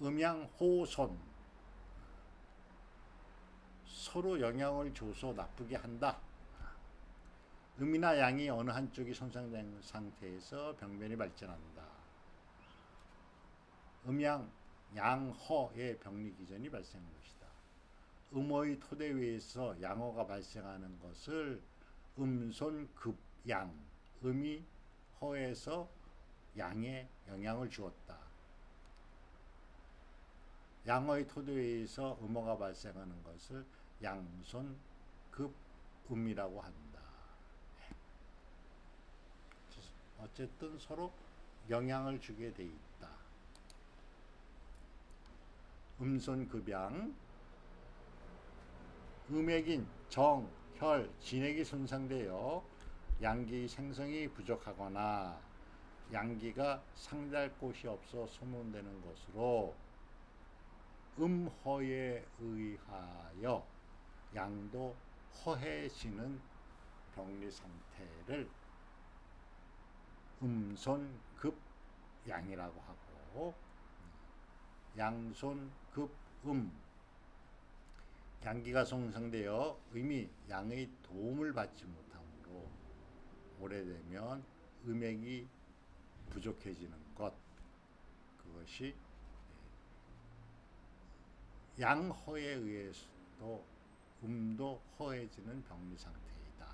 음양호손, 서로 영향을 줘서 나쁘게 한다. 음이나 양이 어느 한쪽이 손상된 상태에서 병변이 발전한다. 음양, 양허의 병리 기전이 발생한 것이다. 음호의 토대 위에서 양허가 발생하는 것을 음손급양, 음이 허에서 양에 영향을 주었다. 양허의 토대 위에서 음호가 발생하는 것을 양손급음이라고 한다. 어쨌든 서로 영향을 주게 돼 있다. 음손급양, 음액인 정, 혈, 진액이 손상되어 양기 생성이 부족하거나 양기가 상대할 곳이 없어 소모되는 것으로 음허에 의하여 양도 허해지는 병리 상태를 음손급양이라고 하고, 양손급음. 양기가 손상되어 음이 양의 도움을 받지 못하므로 오래되면 음액이 부족해지는 것. 그것이 양허에 의해서도 음도 허해지는 병리 상태이다.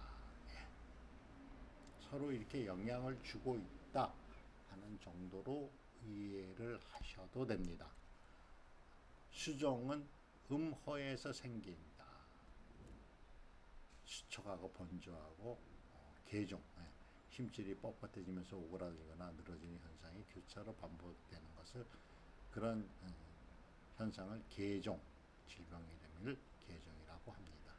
서로 이렇게 영향을 주고 있다 하는 정도로 이해를 하셔도 됩니다. 수종은 음허에서 생긴다. 수척하고 번조하고 계종, 힘줄이 뻣뻣해지면서 오그라들거나 늘어지는 현상이 교차로 반복되는 것을 그런 현상을 계종, 질병 이름을 계종이라고 합니다.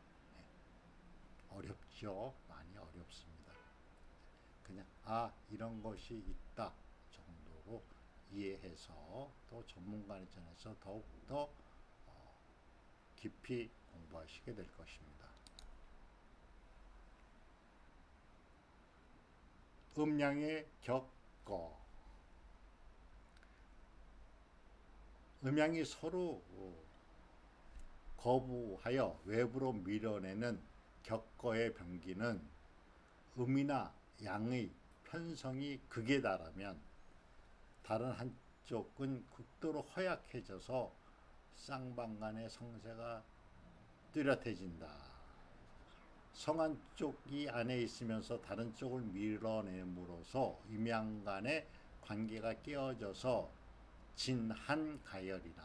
어렵죠? 많이 어렵습니다. 그냥 이런 것이 있다 정도로 이해해서 또 전문가 입장에서 더욱더 깊이 공부하시게 될 것입니다. 음양의 격거. 음양이 서로 거부하여 외부로 밀어내는 격거의 병기는 음이나 양의 편성이 극에 달하면 다른 한쪽은 극도로 허약해져서 쌍방간의 성세가 뚜렷해진다. 성 한쪽이 안에 있으면서 다른 쪽을 밀어내므로써 음양 간의 관계가 깨어져서 진한가열이나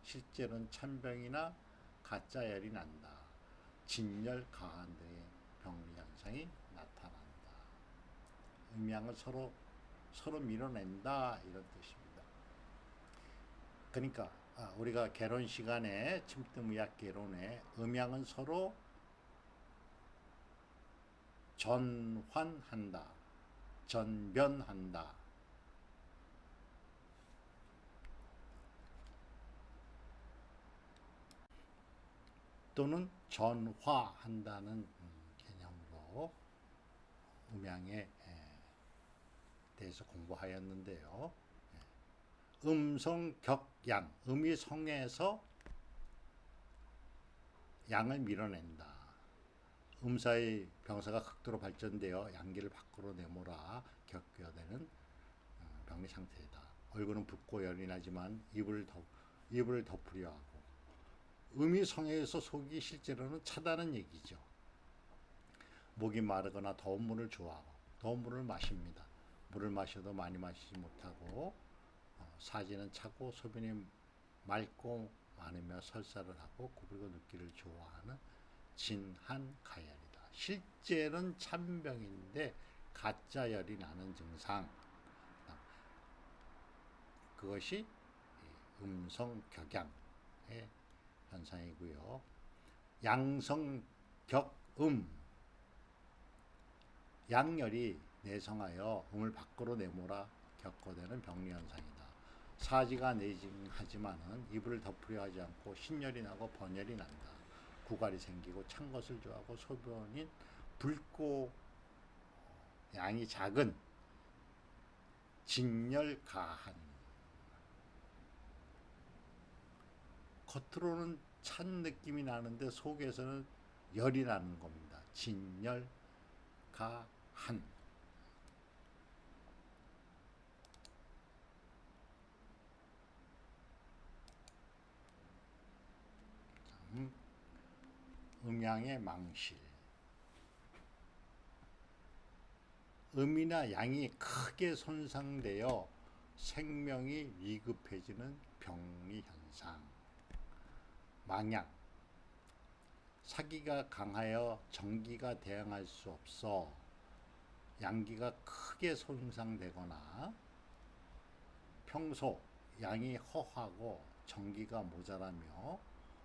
실제로는 찬병이나 가짜열이 난다. 진열, 가한 등의 병리 현상이 나타난다. 음양을 서로 밀어낸다 이런 뜻입니다. 그러니까 우리가 개론 시간에 침뜸의학 개론에 음양은 서로 전환한다, 전변한다. 또는 전화한다는 개념으로 음양에 대해서 공부하였는데요. 음성 격양, 음이 성에서 양을 밀어낸다. 음사의 병사가 극도로 발전되어 양기를 밖으로 내몰아 격겨되는 병리 상태이다. 얼굴은 붓고 열이 나지만 입을 덮으려 하고 음이 성에서 속이 실제로는 차다는 얘기죠. 목이 마르거나 더운 물을 좋아하고 더운 물을 마십니다. 물을 마셔도 많이 마시지 못하고 사지는 차고 소변이 맑고 많으며 설사를 하고 구부리고 눕기를 좋아하는 진한가열이다. 실제는 찬병인데 가짜열이 나는 증상. 그것이 음성격양의 현상이고요. 양성격음, 양열이 내성하여 음을 밖으로 내몰아 격거되는 병리 현상이다. 사지가 내징하지만은 이불을 덮으려 하지 않고 신열이 나고 번열이 난다. 구갈이 생기고 찬 것을 좋아하고 소변이 붉고 양이 작은 진열가한. 겉으로는 찬 느낌이 나는데 속에서는 열이 나는 겁니다. 진열가한. 음양의 망실. 음이나 양이 크게 손상되어 생명이 위급해지는 병리 현상. 망양. 사기가 강하여 정기가 대항할 수 없어 양기가 크게 손상되거나 평소 양이 허하고 정기가 모자라며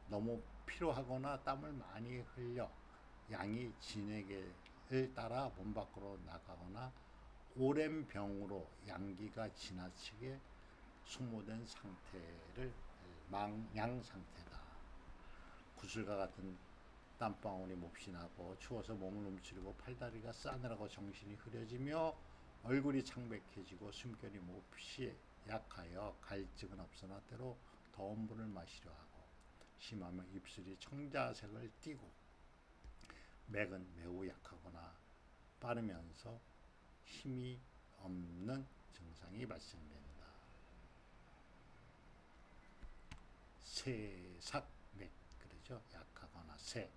너무 피로하거나 땀을 많이 흘려 양이 진액을 따라 몸 밖으로 나가거나 오랜 병으로 양기가 지나치게 소모된 상태를 망양 상태다. 구슬과 같은 땀방울이 몹시 나고 추워서 몸을 움츠리고 팔다리가 싸늘하고 정신이 흐려지며 얼굴이 창백해지고 숨결이 몹시 약하여 갈증은 없으나 때로 더운 물을 마시려 하고 심하면 입술이 청자색을 띠고 맥은 매우 약하거나 빠르면서 힘이 없는 증상이 발생된다. 세삭맥 그러죠. 약하거나 세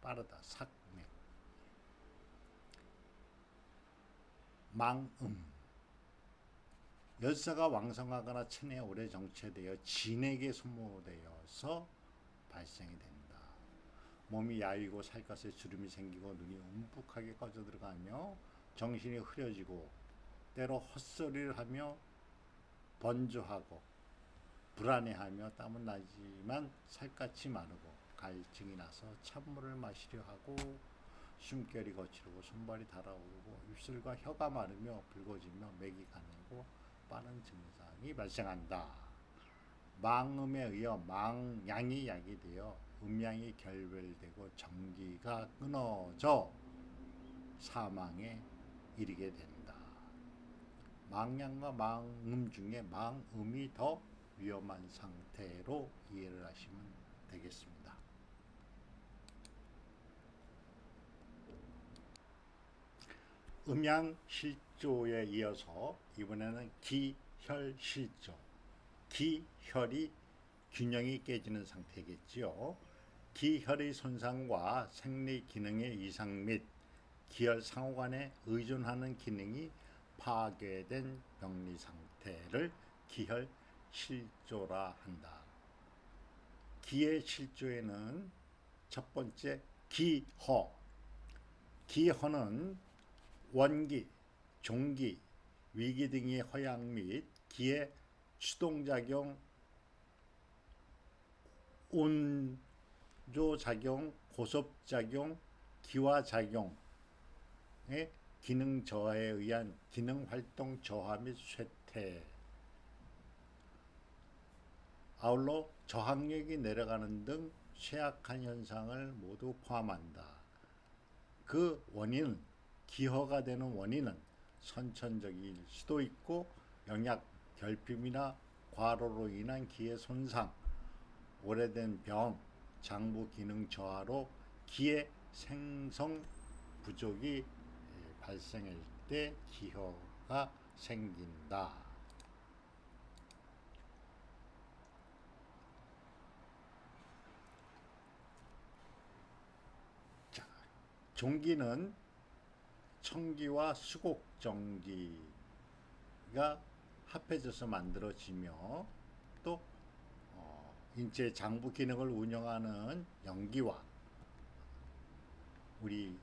빠르다 삭맥. 망음 열사가 왕성하거나 체내에 오래 정체되어 진에게 소모되어서 발생이 된다. 몸이 야위고 살갗에 주름이 생기고 눈이 움푹하게 꺼져 들어가며 정신이 흐려지고 때로 헛소리를 하며 번주하고 불안해하며 땀은 나지만 살갗이 마르고 갈증이 나서 찬물을 마시려 하고 숨결이 거칠고 손발이 달아오르고 입술과 혀가 마르며 붉어지며 맥이 가늘고 빠른 증상이 발생한다. 망음에 의해 망양이 야기되어 음양이 결별되고 전기가 끊어져 사망에 이르게 된다. 망양과 망음 중에 망음이 더 위험한 상태로 이해를 하시면 되겠습니다. 음양실조에 이어서 이번에는 기혈실조. 기혈이 균형이 깨지는 상태겠지요. 기혈의 손상과 생리 기능의 이상 및 기혈 상호간에 의존하는 기능이 파괴된 병리 상태를 기혈실조라 한다. 기의 실조에는 첫 번째 기허. 기허는 원기, 종기, 위기 등의 허약 및 기의 추동작용, 온조작용, 고섭작용, 기화작용의 기능 저하에 의한 기능활동 저하 및 쇠퇴, 아울러 저항력이 내려가는 등 쇠약한 현상을 모두 포함한다. 그 원인은 기허가 되는 원인은 선천적일 수도 있고 영약, 결핍이나 과로로 인한 기의 손상, 오래된 병, 장부 기능 저하로 기의 생성 부족이 발생할 때 기허가 생긴다. 자, 종기는 청기와 수곡정기가 합해져서 만들어지며 또 인체 장부 기능을 운영하는 영기와 우리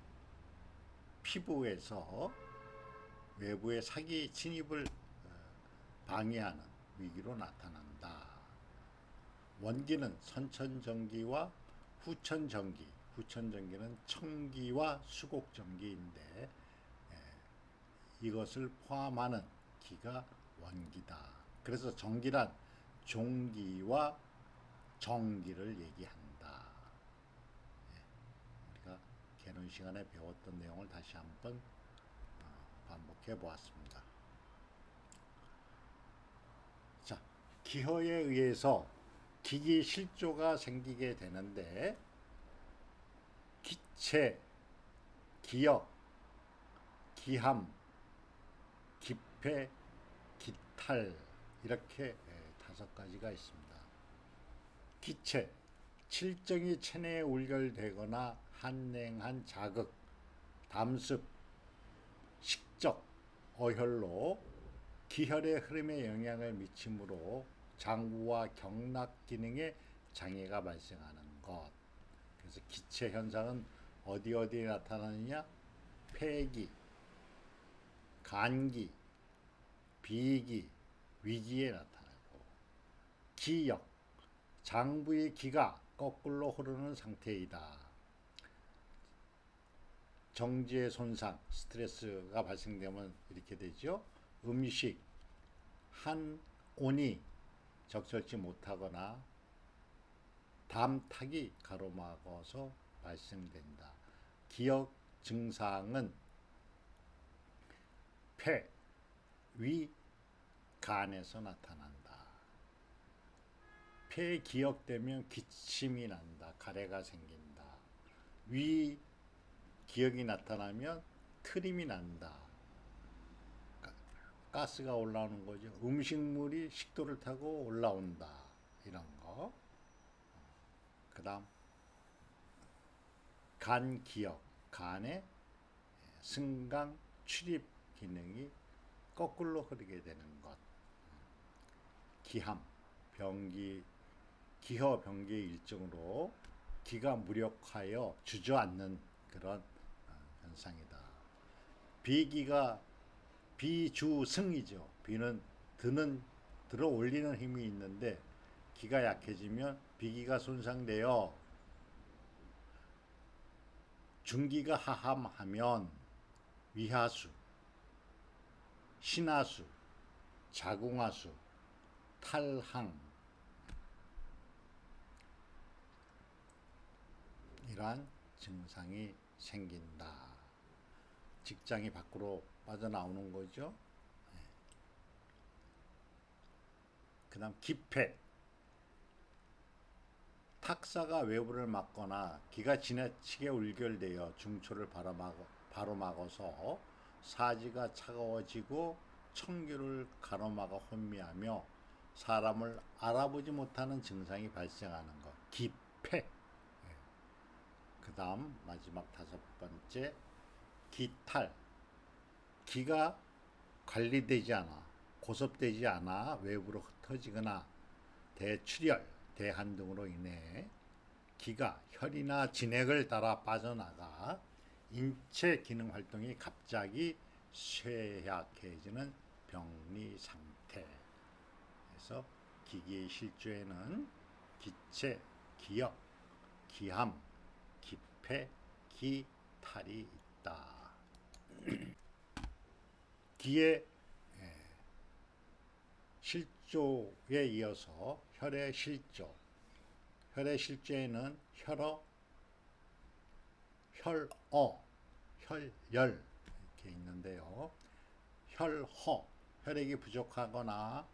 피부에서 외부의 사기 침입을 방해하는 위기로 나타난다. 원기는 선천전기와 후천전기, 후천전기는 청기와 수곡전기인데 이것을 포함하는 기가 원기다. 그래서 전기란 종기와 정기를 얘기한다. 우리가 개론 시간에 배웠던 내용을 다시 한번 반복해 보았습니다. 자, 기허에 의해서 기기 실조가 생기게 되는데 기체, 기역, 기함, 기폐, 기탈 이렇게 5가지가 있습니다. 기체, 칠정이 체내에 울결되거나 한냉한 자극, 담습, 식적, 어혈로 기혈의 흐름에 영향을 미치므로 장부와 경락 기능에 장애가 발생하는 것. 그래서 기체 현상은 어디에 나타나느냐? 폐기, 간기, 비기, 위기에 나타나고, 기역, 장부의 기가 거꾸로 흐르는 상태이다. 정지의 손상, 스트레스가 발생되면 이렇게 되죠. 음식, 한온이 적절치 못하거나 담탁이 가로막아서 발생된다. 기역 증상은 폐, 위, 간에서 나타난다. 폐 기역되면 기침이 난다. 가래가 생긴다. 위 기역이 나타나면 트림이 난다. 가스가 올라오는 거죠. 음식물이 식도를 타고 올라온다. 이런 거. 그 다음 간 기역. 간의 승강 출입 기능이 거꾸로 흐르게 되는 것. 기함. 병기 기허 병기의 일종으로 기가 무력하여 주저앉는 그런 현상이다. 비기가 비주승이죠. 비는 들어 올리는 힘이 있는데 기가 약해지면 비기가 손상되어 중기가 하함하면 위하수, 신하수, 자궁하수, 탈항 이러한 증상이 생긴다. 직장이 밖으로 빠져나오는 거죠. 그 다음 기폐. 탁사가 외부를 막거나 기가 지나치게 울결되어 중초를 바로 막아서 사지가 차가워지고 청규를 가로막아 혼미하며 사람을 알아보지 못하는 증상이 발생하는 것. 기폐. 그 다음 마지막 5번째 기탈. 기가 관리되지 않아 고섭되지 않아 외부로 흩어지거나 대출혈, 대한 등으로 인해 기가 혈이나 진액을 따라 빠져나가 인체 기능 활동이 갑자기 쇠약해지는 병리 상태. 그래서 기기의 실조에는 기체, 기역, 기함, 기폐, 기탈이 있다. 기의 실조에 이어서 혈의 실조. 혈의 실조에는 혈어, 혈어, 혈열 이렇게 있는데요. 혈허, 혈액이 부족하거나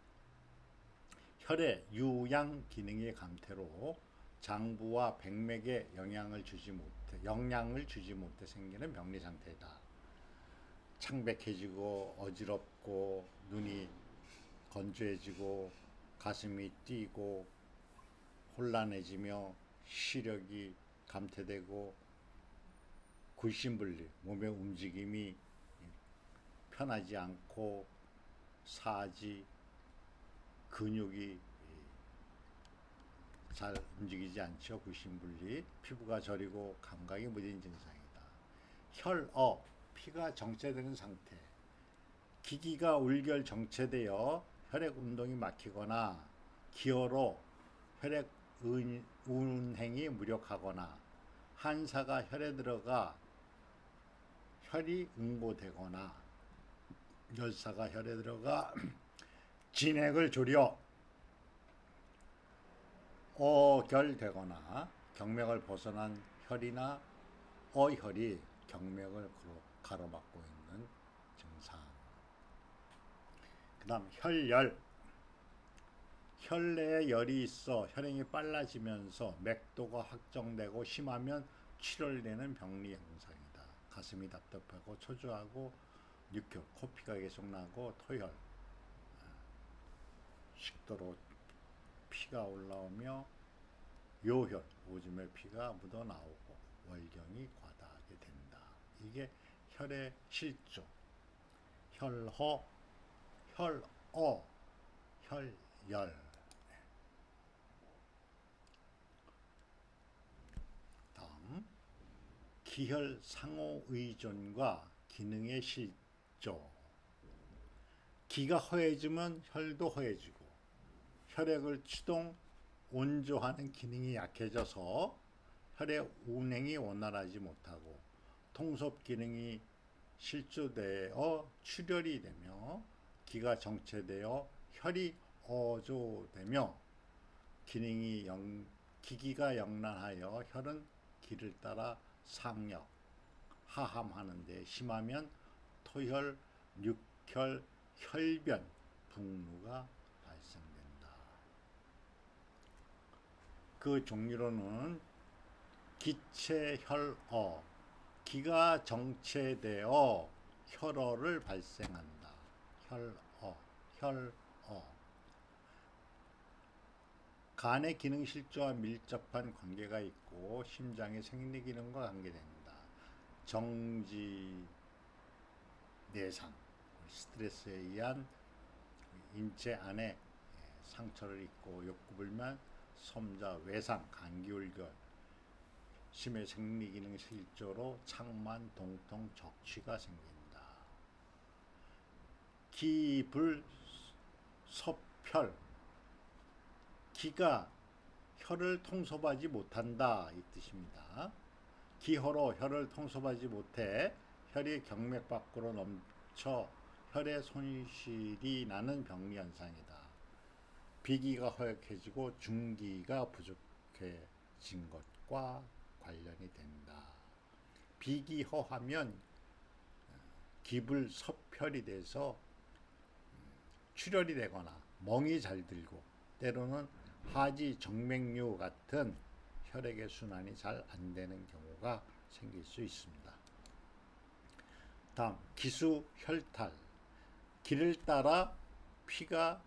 혈의 유양 기능의 감퇴로 장부와 백맥에 영향을 주지 못해 생기는 병리 상태다. 창백해지고 어지럽고 눈이 건조해지고 가슴이 뛰고 혼란해지며 시력이 감퇴되고 굴신분리, 몸의 움직임이 편하지 않고 사지, 근육이 잘 움직이지 않죠. 굴신분리, 피부가 저리고 감각이 무딘 증상이다. 혈어, 피가 정체되는 상태. 기기가 울결 정체되어 혈액 운동이 막히거나 기어로 혈액 운행이 무력하거나 한사가 혈에 들어가 혈이 응고되거나 열사가 혈에 들어가 진액을 졸여 어결되거나 경맥을 벗어난 혈이나 어혈이 경맥을 가로막고 있는 증상. 그 다음 혈열. 혈내에 열이 있어 혈행이 빨라지면서 맥도가 확정되고 심하면 출혈되는 병리 현상이다. 가슴이 답답하고 초조하고 육혈, 코피가 계속 나고 토혈, 식도로 피가 올라오며 요혈, 오줌에 피가 묻어나오고 월경이 과다하게 된다. 이게 혈의 실조. 혈허, 혈어, 혈열. 다음 기혈 상호 의존과 기능의 실조. 기가 허해지면 혈도 허해지고 혈액을 추동 온조하는 기능이 약해져서 혈의 운행이 원활하지 못하고 통섭 기능이 실조되어 출혈이 되며 기가 정체되어 혈이 어조되며 기기가 영란하여 혈은 기를 따라 상역, 하함하는 데 심하면 토혈, 육혈, 혈변, 북루가 발생된다. 그 종류로는 기체혈어, 기가 정체되어 혈어를 발생한다. 혈어. 간의 기능 실조와 밀접한 관계가 있고 심장의 생리 기능과 관계된다. 정지 내상, 스트레스에 의한 인체 안에 상처를 입고 욕구불만, 섬자, 외상, 감기울결, 심해 생리 기능 실조로 창만, 동통, 적취가 생긴다. 기불섭혈, 기가 혈을 통섭하지 못한다 이 뜻입니다. 기허로 혈을 통섭하지 못해 혈이 경맥 밖으로 넘쳐 혈의 손실이 나는 병리 현상이다. 비기가 허약해지고 중기가 부족해진 것과 관련이 된다. 비기허하면 기불섭혈이 돼서 출혈이 되거나 멍이 잘 들고 때로는 하지 정맥류 같은 혈액의 순환이 잘 안 되는 경우가 생길 수 있습니다. 다음 기수혈탈, 기를 따라 피가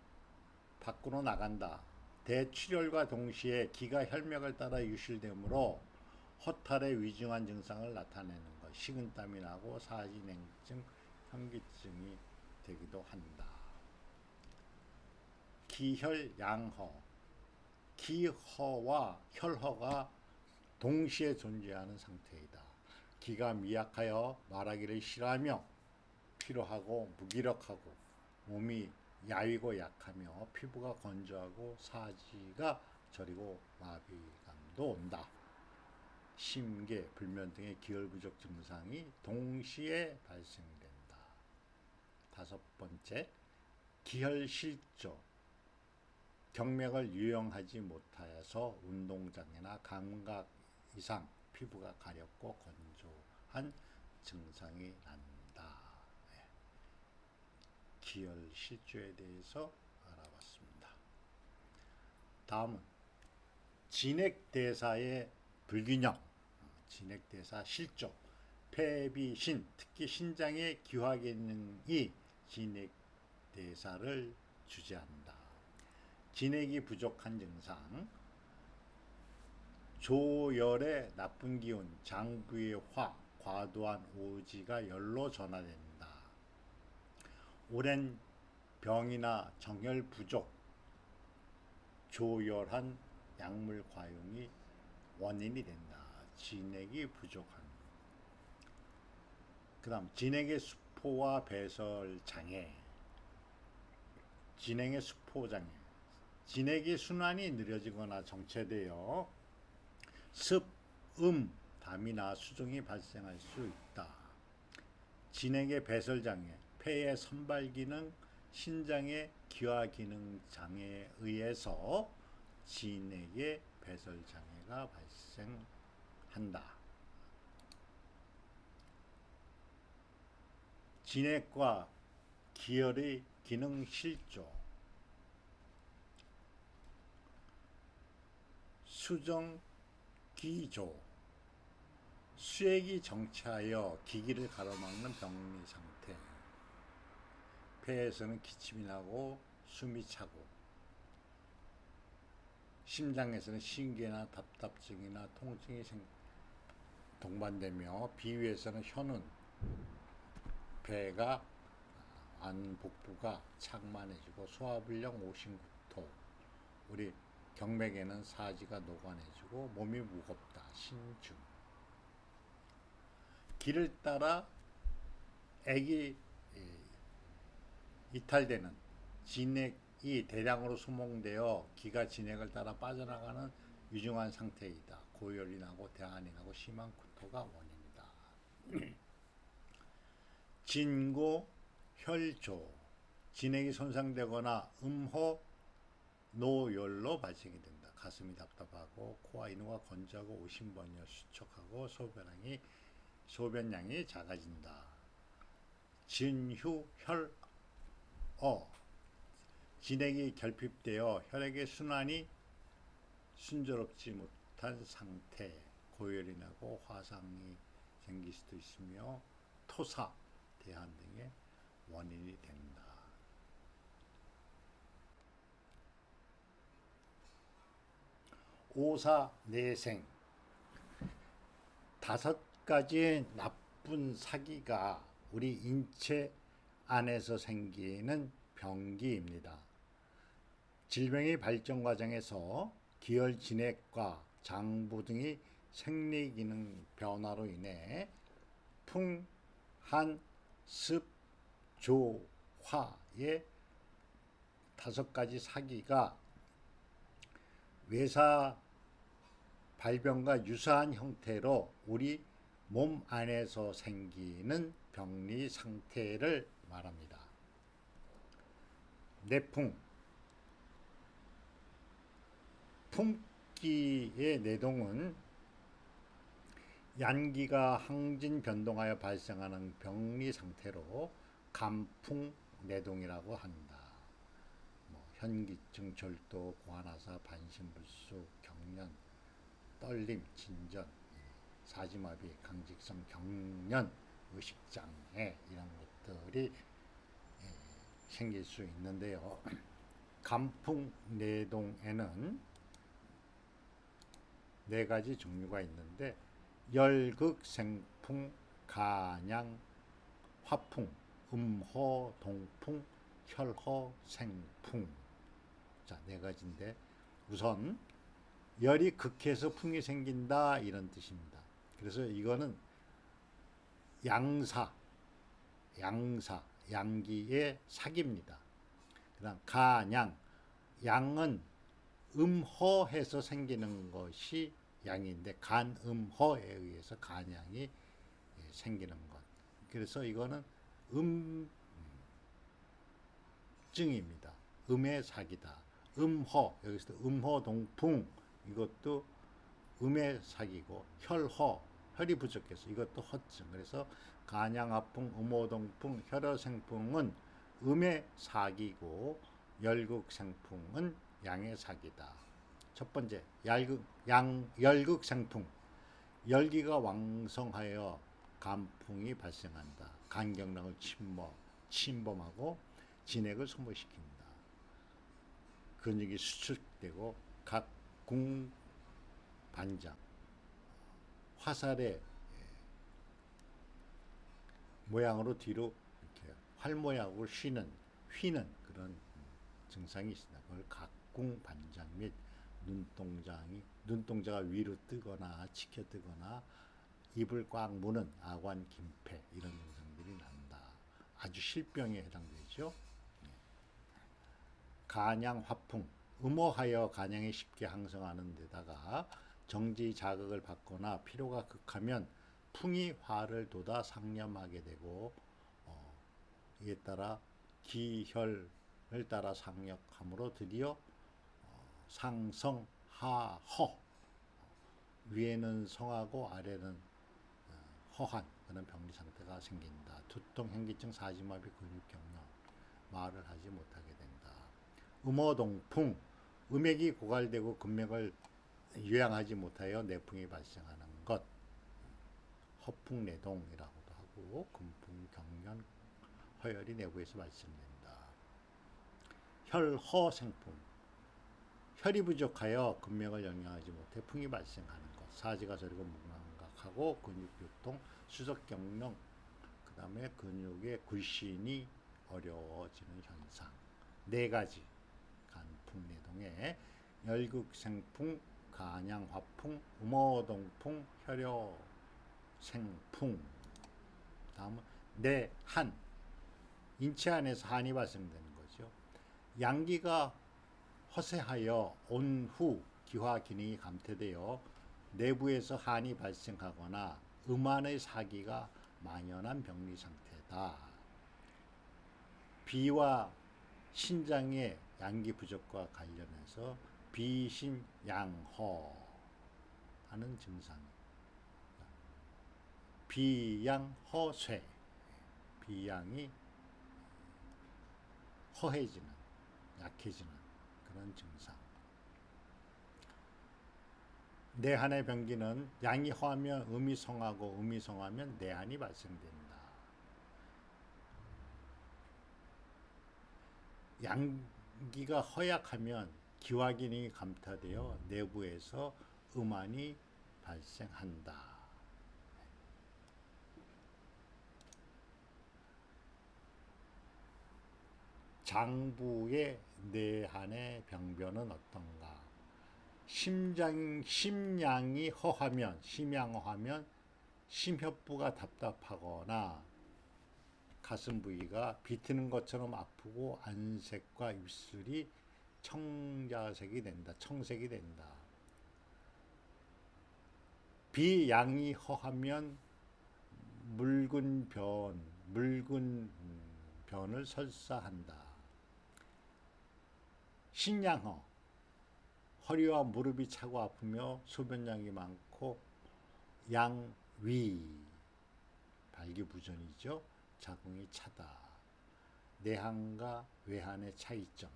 밖으로 나간다. 대출혈과 동시에 기가 혈맥을 따라 유실되므로 허탈의 위중한 증상을 나타내는 것, 식은땀이 나고 사지냉증, 현기증이 되기도 한다. 기혈양허, 기허와 혈허가 동시에 존재하는 상태이다. 기가 미약하여 말하기를 싫어하며 피로하고 무기력하고 몸이 야위고 약하며 피부가 건조하고 사지가 저리고 마비감도 온다. 심계, 불면 등의 기혈 부족 증상이 동시에 발생된다. 다섯 번째, 기혈실조, 경맥을 유영하지 못하여서 운동장애나 감각 이상 피부가 가렵고 건조한 증상이 난다. 기혈실조에 대해서 알아봤습니다. 다음은 진액대사의 불균형, 진액대사 실조, 폐비신, 특히 신장의 기화기능이 진액대사를 주재한다. 진액이 부족한 증상, 조열의 나쁜 기운, 장부의 화, 과도한 오지가 열로 전화된다. 오랜 병이나 정열 부족, 조열한 약물 과용이 원인이 된다. 진액이 부족한. 그 다음 진액의 수포와 배설 장애, 진액의 수포 장애, 진액의 순환이 느려지거나 정체되어 습, 담이나 수종이 발생할 수 있다. 진액의 배설 장애, 폐의 선발 기능, 신장의 기화 기능 장애에 의해서 진액의 배설 장애가 발생한다. 진액과 기혈의 기능 실조, 수정 기조, 수액이 정체하여 기기를 가로막는 병리 상태. 폐에서는 기침이 나고 숨이 차고, 심장에서는 신계나 답답증이나 통증이 동반되며, 비위에서는 혀는 배가 안 복부가 창만해지고 소화불량, 오심구토, 우리 경맥에는 사지가 녹아내지고 몸이 무겁다, 신증. 기를 따라 액이 이탈되는 진액이 대량으로 수몽되어 기가 진액을 따라 빠져나가는 위중한 상태이다. 고열이 나고 대한이 나고 심한 구토가 원인이다. 진고 혈조, 진액이 손상되거나 음호 노열로 발생이 된다. 가슴이 답답하고 코와 인후가 건조하고 오심번여 수척하고 소변량이 작아진다. 진휴혈어, 진액이 결핍되어 혈액의 순환이 순조롭지 못한 상태, 고열이 나고 화상이 생길 수도 있으며 토사, 대한 등의 원인이 된다. 오사내생, 5가지 나쁜 사기가 우리 인체 안에서 생기는 병기입니다. 질병의 발전 과정에서 기혈진액과 장부 등의 생리기능 변화로 인해 풍, 한, 습, 조, 화의 5가지 사기가 외사 발병과 유사한 형태로 우리 몸 안에서 생기는 병리 상태를 말합니다. 내풍, 풍기의 내동은 양기가 항진 변동하여 발생하는 병리 상태로 감풍 내동이라고 한다. 현기증, 절도, 고환아사, 반신불수, 경련, 떨림, 진전, 사지마비, 강직성, 경련, 의식장애 이런 것들이 생길 수 있는데요. 감풍 내동에는 4가지 종류가 있는데 열극, 생풍, 간양, 화풍, 음호, 동풍, 혈호, 생풍. 자, 4가지인데 우선 열이 극해서 풍이 생긴다 이런 뜻입니다. 그래서 이거는 양기의 사기입니다. 그다음 간양, 양은 음호해서 생기는 것이 양인데 간음호에 의해서 간양이 생기는 것. 그래서 이거는 음증입니다. 음의 사기다. 음호, 여기서 음호 동풍, 이것도 음의 사기고, 혈이 부족해서 이것도 허증. 그래서 간양화풍, 음호동풍, 혈여생풍은 음의 사기고 열극생풍은 양의 사기다. 첫 번째, 열극생풍. 열기가 왕성하여 간풍이 발생한다. 간경락을 침범하고 진액을 소모시킨다. 근육이 수축되고 각 궁반장, 화살의 모양으로 뒤로 이렇게 활 모양으로 휘는 그런 증상이 있습니다. 그걸 각궁반장 및 눈동자가 위로 뜨거나 치켜 뜨거나 입을 꽉 무는 아관 긴패 이런 증상들이 난다. 아주 실병에 해당되죠. 간양 화풍, 음호하여 간양이 쉽게 항성하는 데다가 정지 자극을 받거나 피로가 극하면 풍이 화를 돋아 상념하게 되고 이에 따라 기혈을 따라 상력함으로 드디어 상성 하허, 위에는 성하고 아래는 허한 그런 병리 상태가 생긴다. 두통, 현기증, 사지마비, 근육경련, 말을 하지 못하게 된다. 음호동풍, 음액이 고갈되고 근맥을 유양하지 못하여 내풍이 발생하는 것, 허풍내동이라고도 하고 근풍, 경련, 허열이 내부에서 발생된다. 혈허생풍, 혈이 부족하여 근맥을 영양하지 못해 풍이 발생하는 것, 사지가 저리고 무감각하고 근육교통, 수석경련, 그 다음에 근육의 굴신이 어려워지는 현상. 4가지 간풍내동에 열극생풍, 간양화풍, 음호동풍, 혈여생풍. 다음은 내한, 인체 안에서 한이 발생되는 거죠. 양기가 허세하여 온 후 기화 기능이 감퇴되어 내부에서 한이 발생하거나 음환의 사기가 만연한 병리 상태다. 비와 신장의 양기 부족과 관련해서 비신양허 하는 증상, 비양허쇠, 비양이 허해지는, 약해지는 그런 증상. 내한의 병기는 양이 허하면 음이 성하고 음이 성하면 내한이 발생된다. 양기가 허약하면 기화 기능이 감퇴되어 내부에서 음환이 발생한다. 장부의 내한의 병변은 어떤가? 심양이 허하면 심혈부가 답답하거나 가슴 부위가 비트는 것처럼 아프고 안색과 입술이 청색이 된다. 비양이 허하면 묽은 변을 설사한다. 신양허, 허리와 무릎이 차고 아프며 소변량이 많고 양위, 발기부전이죠. 자궁이 차다. 내한과 외한의 차이점.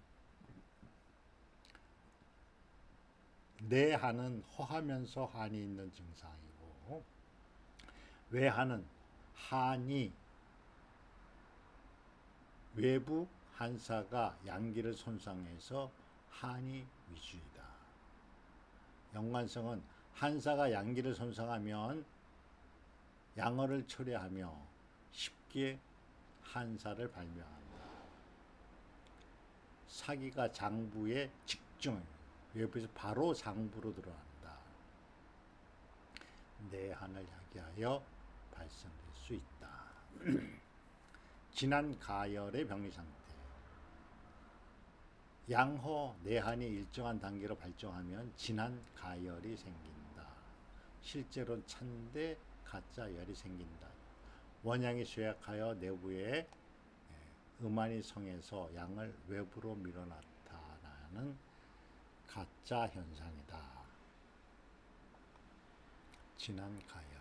내한은 허하면서 한이 있는 증상이고, 외한은 한이 외부 한사가 양기를 손상해서 한이 위주이다. 연관성은 한사가 양기를 손상하면 양어를 초래하며 쉽게 한사를 발명한다. 사기가 장부에 직중, 외부에서 바로 장부로 들어간다. 내한을 야기하여 발생될 수 있다. 진한 가열의 병리 상태. 양허 내한이 일정한 단계로 발정하면 진한 가열이 생긴다. 실제로는 찬데 가짜 열이 생긴다. 원양이 쇠약하여 내부에 음환이 성해서 양을 외부로 밀어 나타나는 가짜 현상이다. 진한 가열.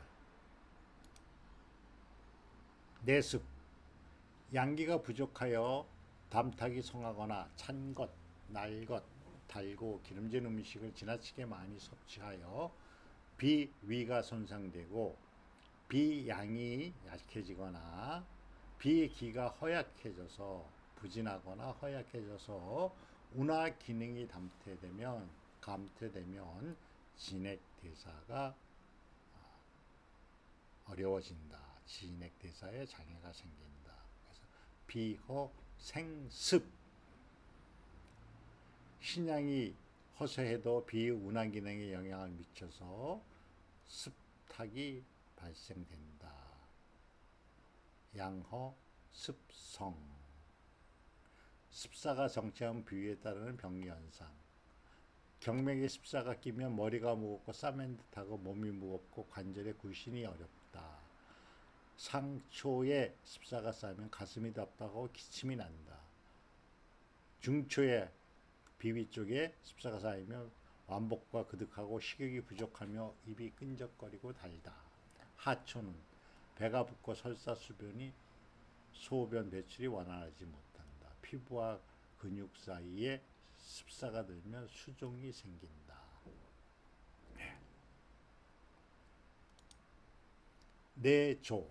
내습. 양기가 부족하여 담탁이 성하거나 찬 것, 날 것, 달고 기름진 음식을 지나치게 많이 섭취하여 비위가 손상되고 비양이 약해지거나 비기가 허약해져서 부진하거나 허약해져서 운하 기능이 감퇴되면 진액대사가 어려워진다. 진액대사에 장애가 생긴다. 그래서 비허생습. 신양이 허세해도 비운하 기능에 영향을 미쳐서 습탁이 발생된다. 양허 습성. 습사가 정체한 비위에 따르는 병리 현상. 경맥에 습사가 끼면 머리가 무겁고 싸맨 듯하고 몸이 무겁고 관절에 굴신이 어렵다. 상초에 습사가 쌓이면 가슴이 답답하고 기침이 난다. 중초에 비위 쪽에 습사가 쌓이면 완복과 그득하고 식욕이 부족하며 입이 끈적거리고 달다. 하초는 배가 붓고 설사 소변 배출이 원활하지 못한다. 피부와 근육 사이에 습사가 들면 수종이 생긴다. 내조.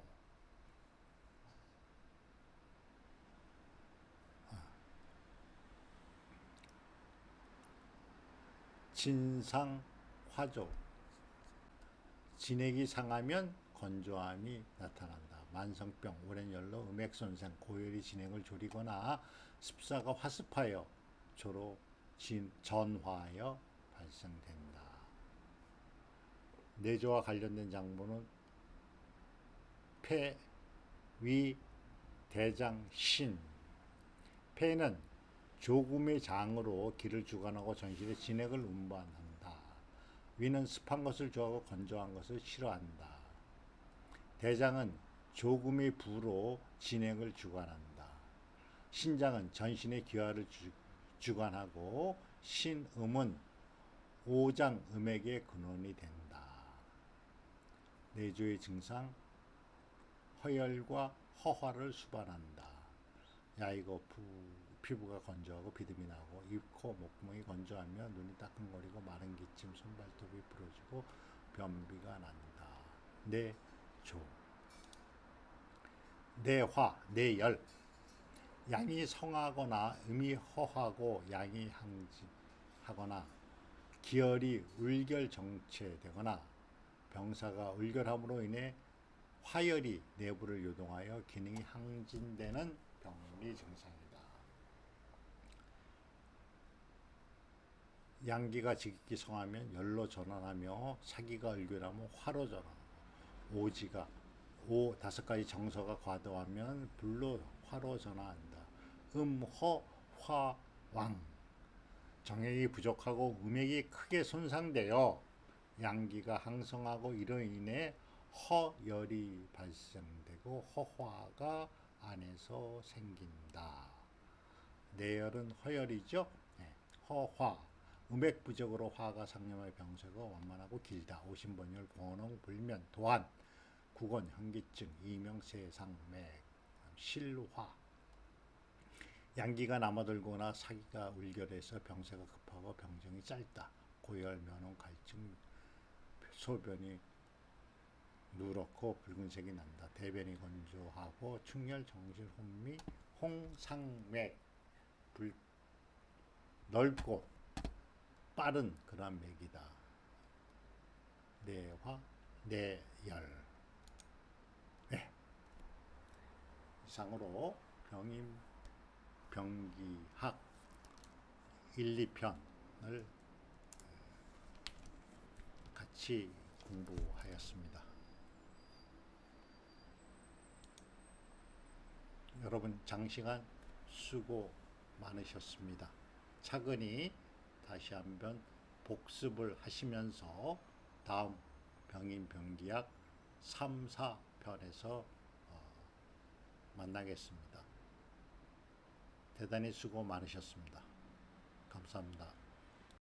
진상 화조. 진액이 상하면 건조함이 나타난다. 만성병, 오랜 열로 음액 손상, 고열이 진액을 졸이거나 습사가 화습하여 조로 전화하여 발생된다. 내조와 관련된 장부는 폐, 위, 대장, 신. 폐는 조금의 장으로 기를 주관하고 전신에 진액을 운반한다. 위는 습한 것을 좋아하고 건조한 것을 싫어한다. 대장은 조금의 부로 진액을 주관한다. 신장은 전신의 기화를 주관하고 신음은 오장 음액의 근원이 된다. 내조의 증상, 허열과 허화를 수반한다. 야 이거 피부가 건조하고 비듬이 나고 입, 코, 목구멍이 건조하면 눈이 따끔거리고 마른 기침, 손발톱이 부러지고 변비가 난다. 내조, 내화, 내열. 양이 성하거나 음이 허하고 양이 항지하거나 기혈이 울결 정체되거나 병사가 울결함으로 인해 화열이 내부를 요동하여 기능이 항진되는 병리 증상이다. 양기가 지극히 성하면 열로 전환하며 사기가 울결하면 화로 전환하고 오지가 다섯 가지 정서가 과도하면 불로 화로 전환한다. 음허 화왕. 정액이 부족하고 음액이 크게 손상되어 양기가 항성하고 이로 인해 허열이 발생되고 허화가 안에서 생긴다. 내열은 허열이죠. 네. 허화. 음액 부족으로 화가 상념할 병세가 완만하고 길다. 오신번열, 권홍, 불면, 도한, 구건, 현기증, 이명, 세상, 맥, 실화. 양기가 남아들거나 사기가 울결해서 병세가 급하고 병정이 짧다. 고열, 면허, 갈증, 소변이 누렇고 붉은색이 난다. 대변이 건조하고 충혈, 정실, 혼미, 홍상맥, 넓고 빠른 그러한 맥이다. 내화, 내열. 네. 이상으로 병임 병기학 1, 2편을 같이 공부하였습니다. 여러분 장시간 수고 많으셨습니다. 차근히 다시 한번 복습을 하시면서 다음 병임병기학 3, 4편에서 만나겠습니다. 대단히 수고 많으셨습니다. 감사합니다.